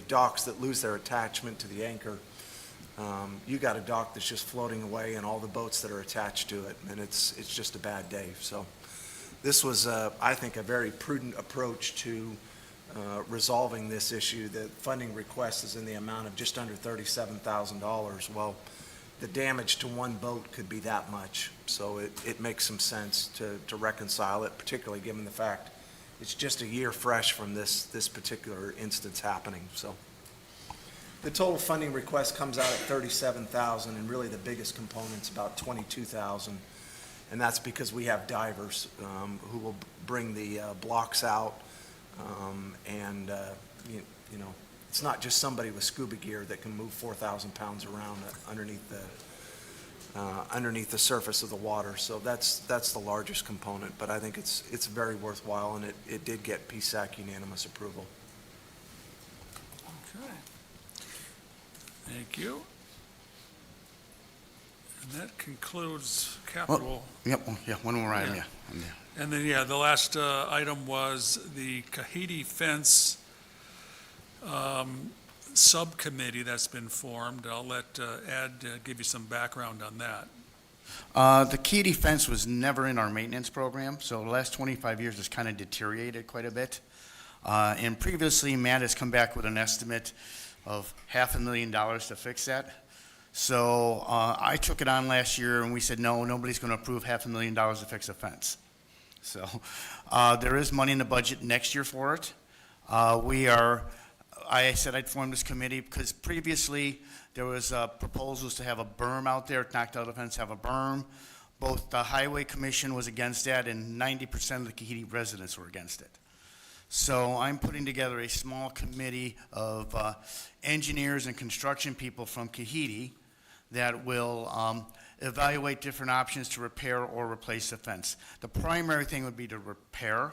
docks that lose their attachment to the anchor, you got a dock that's just floating away and all the boats that are attached to it, and it's just a bad day. So this was, I think, a very prudent approach to resolving this issue. The funding request is in the amount of just under $37,000. Well, the damage to one boat could be that much, so it makes some sense to reconcile it, particularly given the fact it's just a year fresh from this particular instance happening. So the total funding request comes out at $37,000, and really the biggest component's about $22,000, and that's because we have divers who will bring the blocks out, and you know, it's not just somebody with scuba gear that can move 4,000 pounds around underneath the surface of the water. So that's the largest component, but I think it's very worthwhile, and it did get PSAC unanimous approval. Okay. Thank you. And that concludes capital. Yep, yeah, one more item, Yeah. yeah. And then, yeah, the last item was the Kahite fence subcommittee that's been formed. I'll let Ed give you some background on that. The Kahite fence was never in our maintenance program, so the last 25 years has kind of deteriorated quite a bit. And previously, Matt has come back with an estimate of $500,000 to fix that. So I took it on last year, and we said, no, nobody's going to approve $500,000 to fix a fence. So there is money in the budget next year for it. I said I'd form this committee because previously there was proposals to have a berm out there, knocked out the fence, have a berm. Both the Highway Commission was against that, and 90% of the Kahite residents were against it. So I'm putting together a small committee of engineers and construction people from Kahite that will evaluate different options to repair or replace the fence. The primary thing would be to repair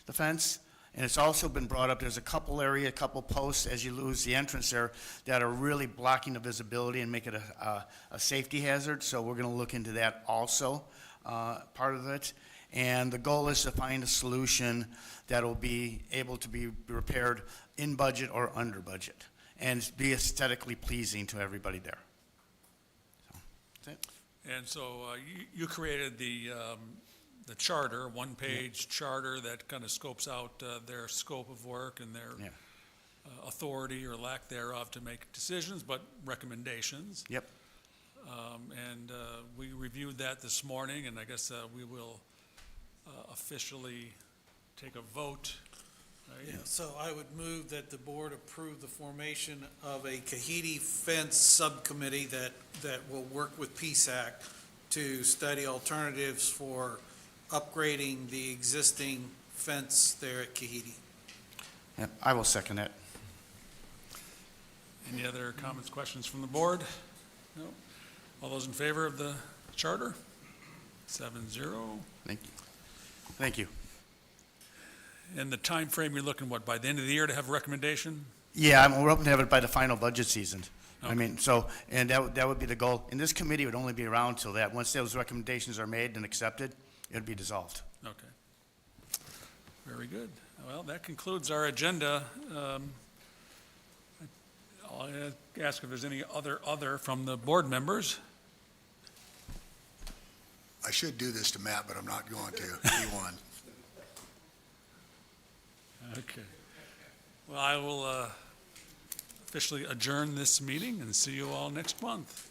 the fence, and it's also been brought up, there's a couple posts as you lose the entrance there that are really blocking the visibility and make it a safety hazard, so we're going to look into that also, part of it. And the goal is to find a solution that will be able to be repaired in budget or under budget and be aesthetically pleasing to everybody there. So, that's it. And so you created the charter, one-page charter that kind of scopes out their scope of work and their authority or lack thereof to make decisions, but recommendations. Yep. And we reviewed that this morning, and I guess we will officially take a vote. Right? Yeah, so I would move that the board approve the formation of a Kahite fence subcommittee that will work with PSAC to study alternatives for upgrading the existing fence there at Kahite. Yep, I will second that. Any other comments, questions from the board? No? All those in favor of the charter? 7-0. Thank you. Thank you. And the time frame you're looking, what, by the end of the year to have a recommendation? Yeah, we're hoping to have it by the final budget season. Okay. I mean, so, and that would be the goal. And this committee would only be around till that. Once those recommendations are made and accepted, it would be dissolved. Okay. Very good. Well, that concludes our agenda. I'll ask if there's any other from the board members. I should do this to Matt, but I'm not going to. He won. Okay. Well, I will officially adjourn this meeting and see you all next month.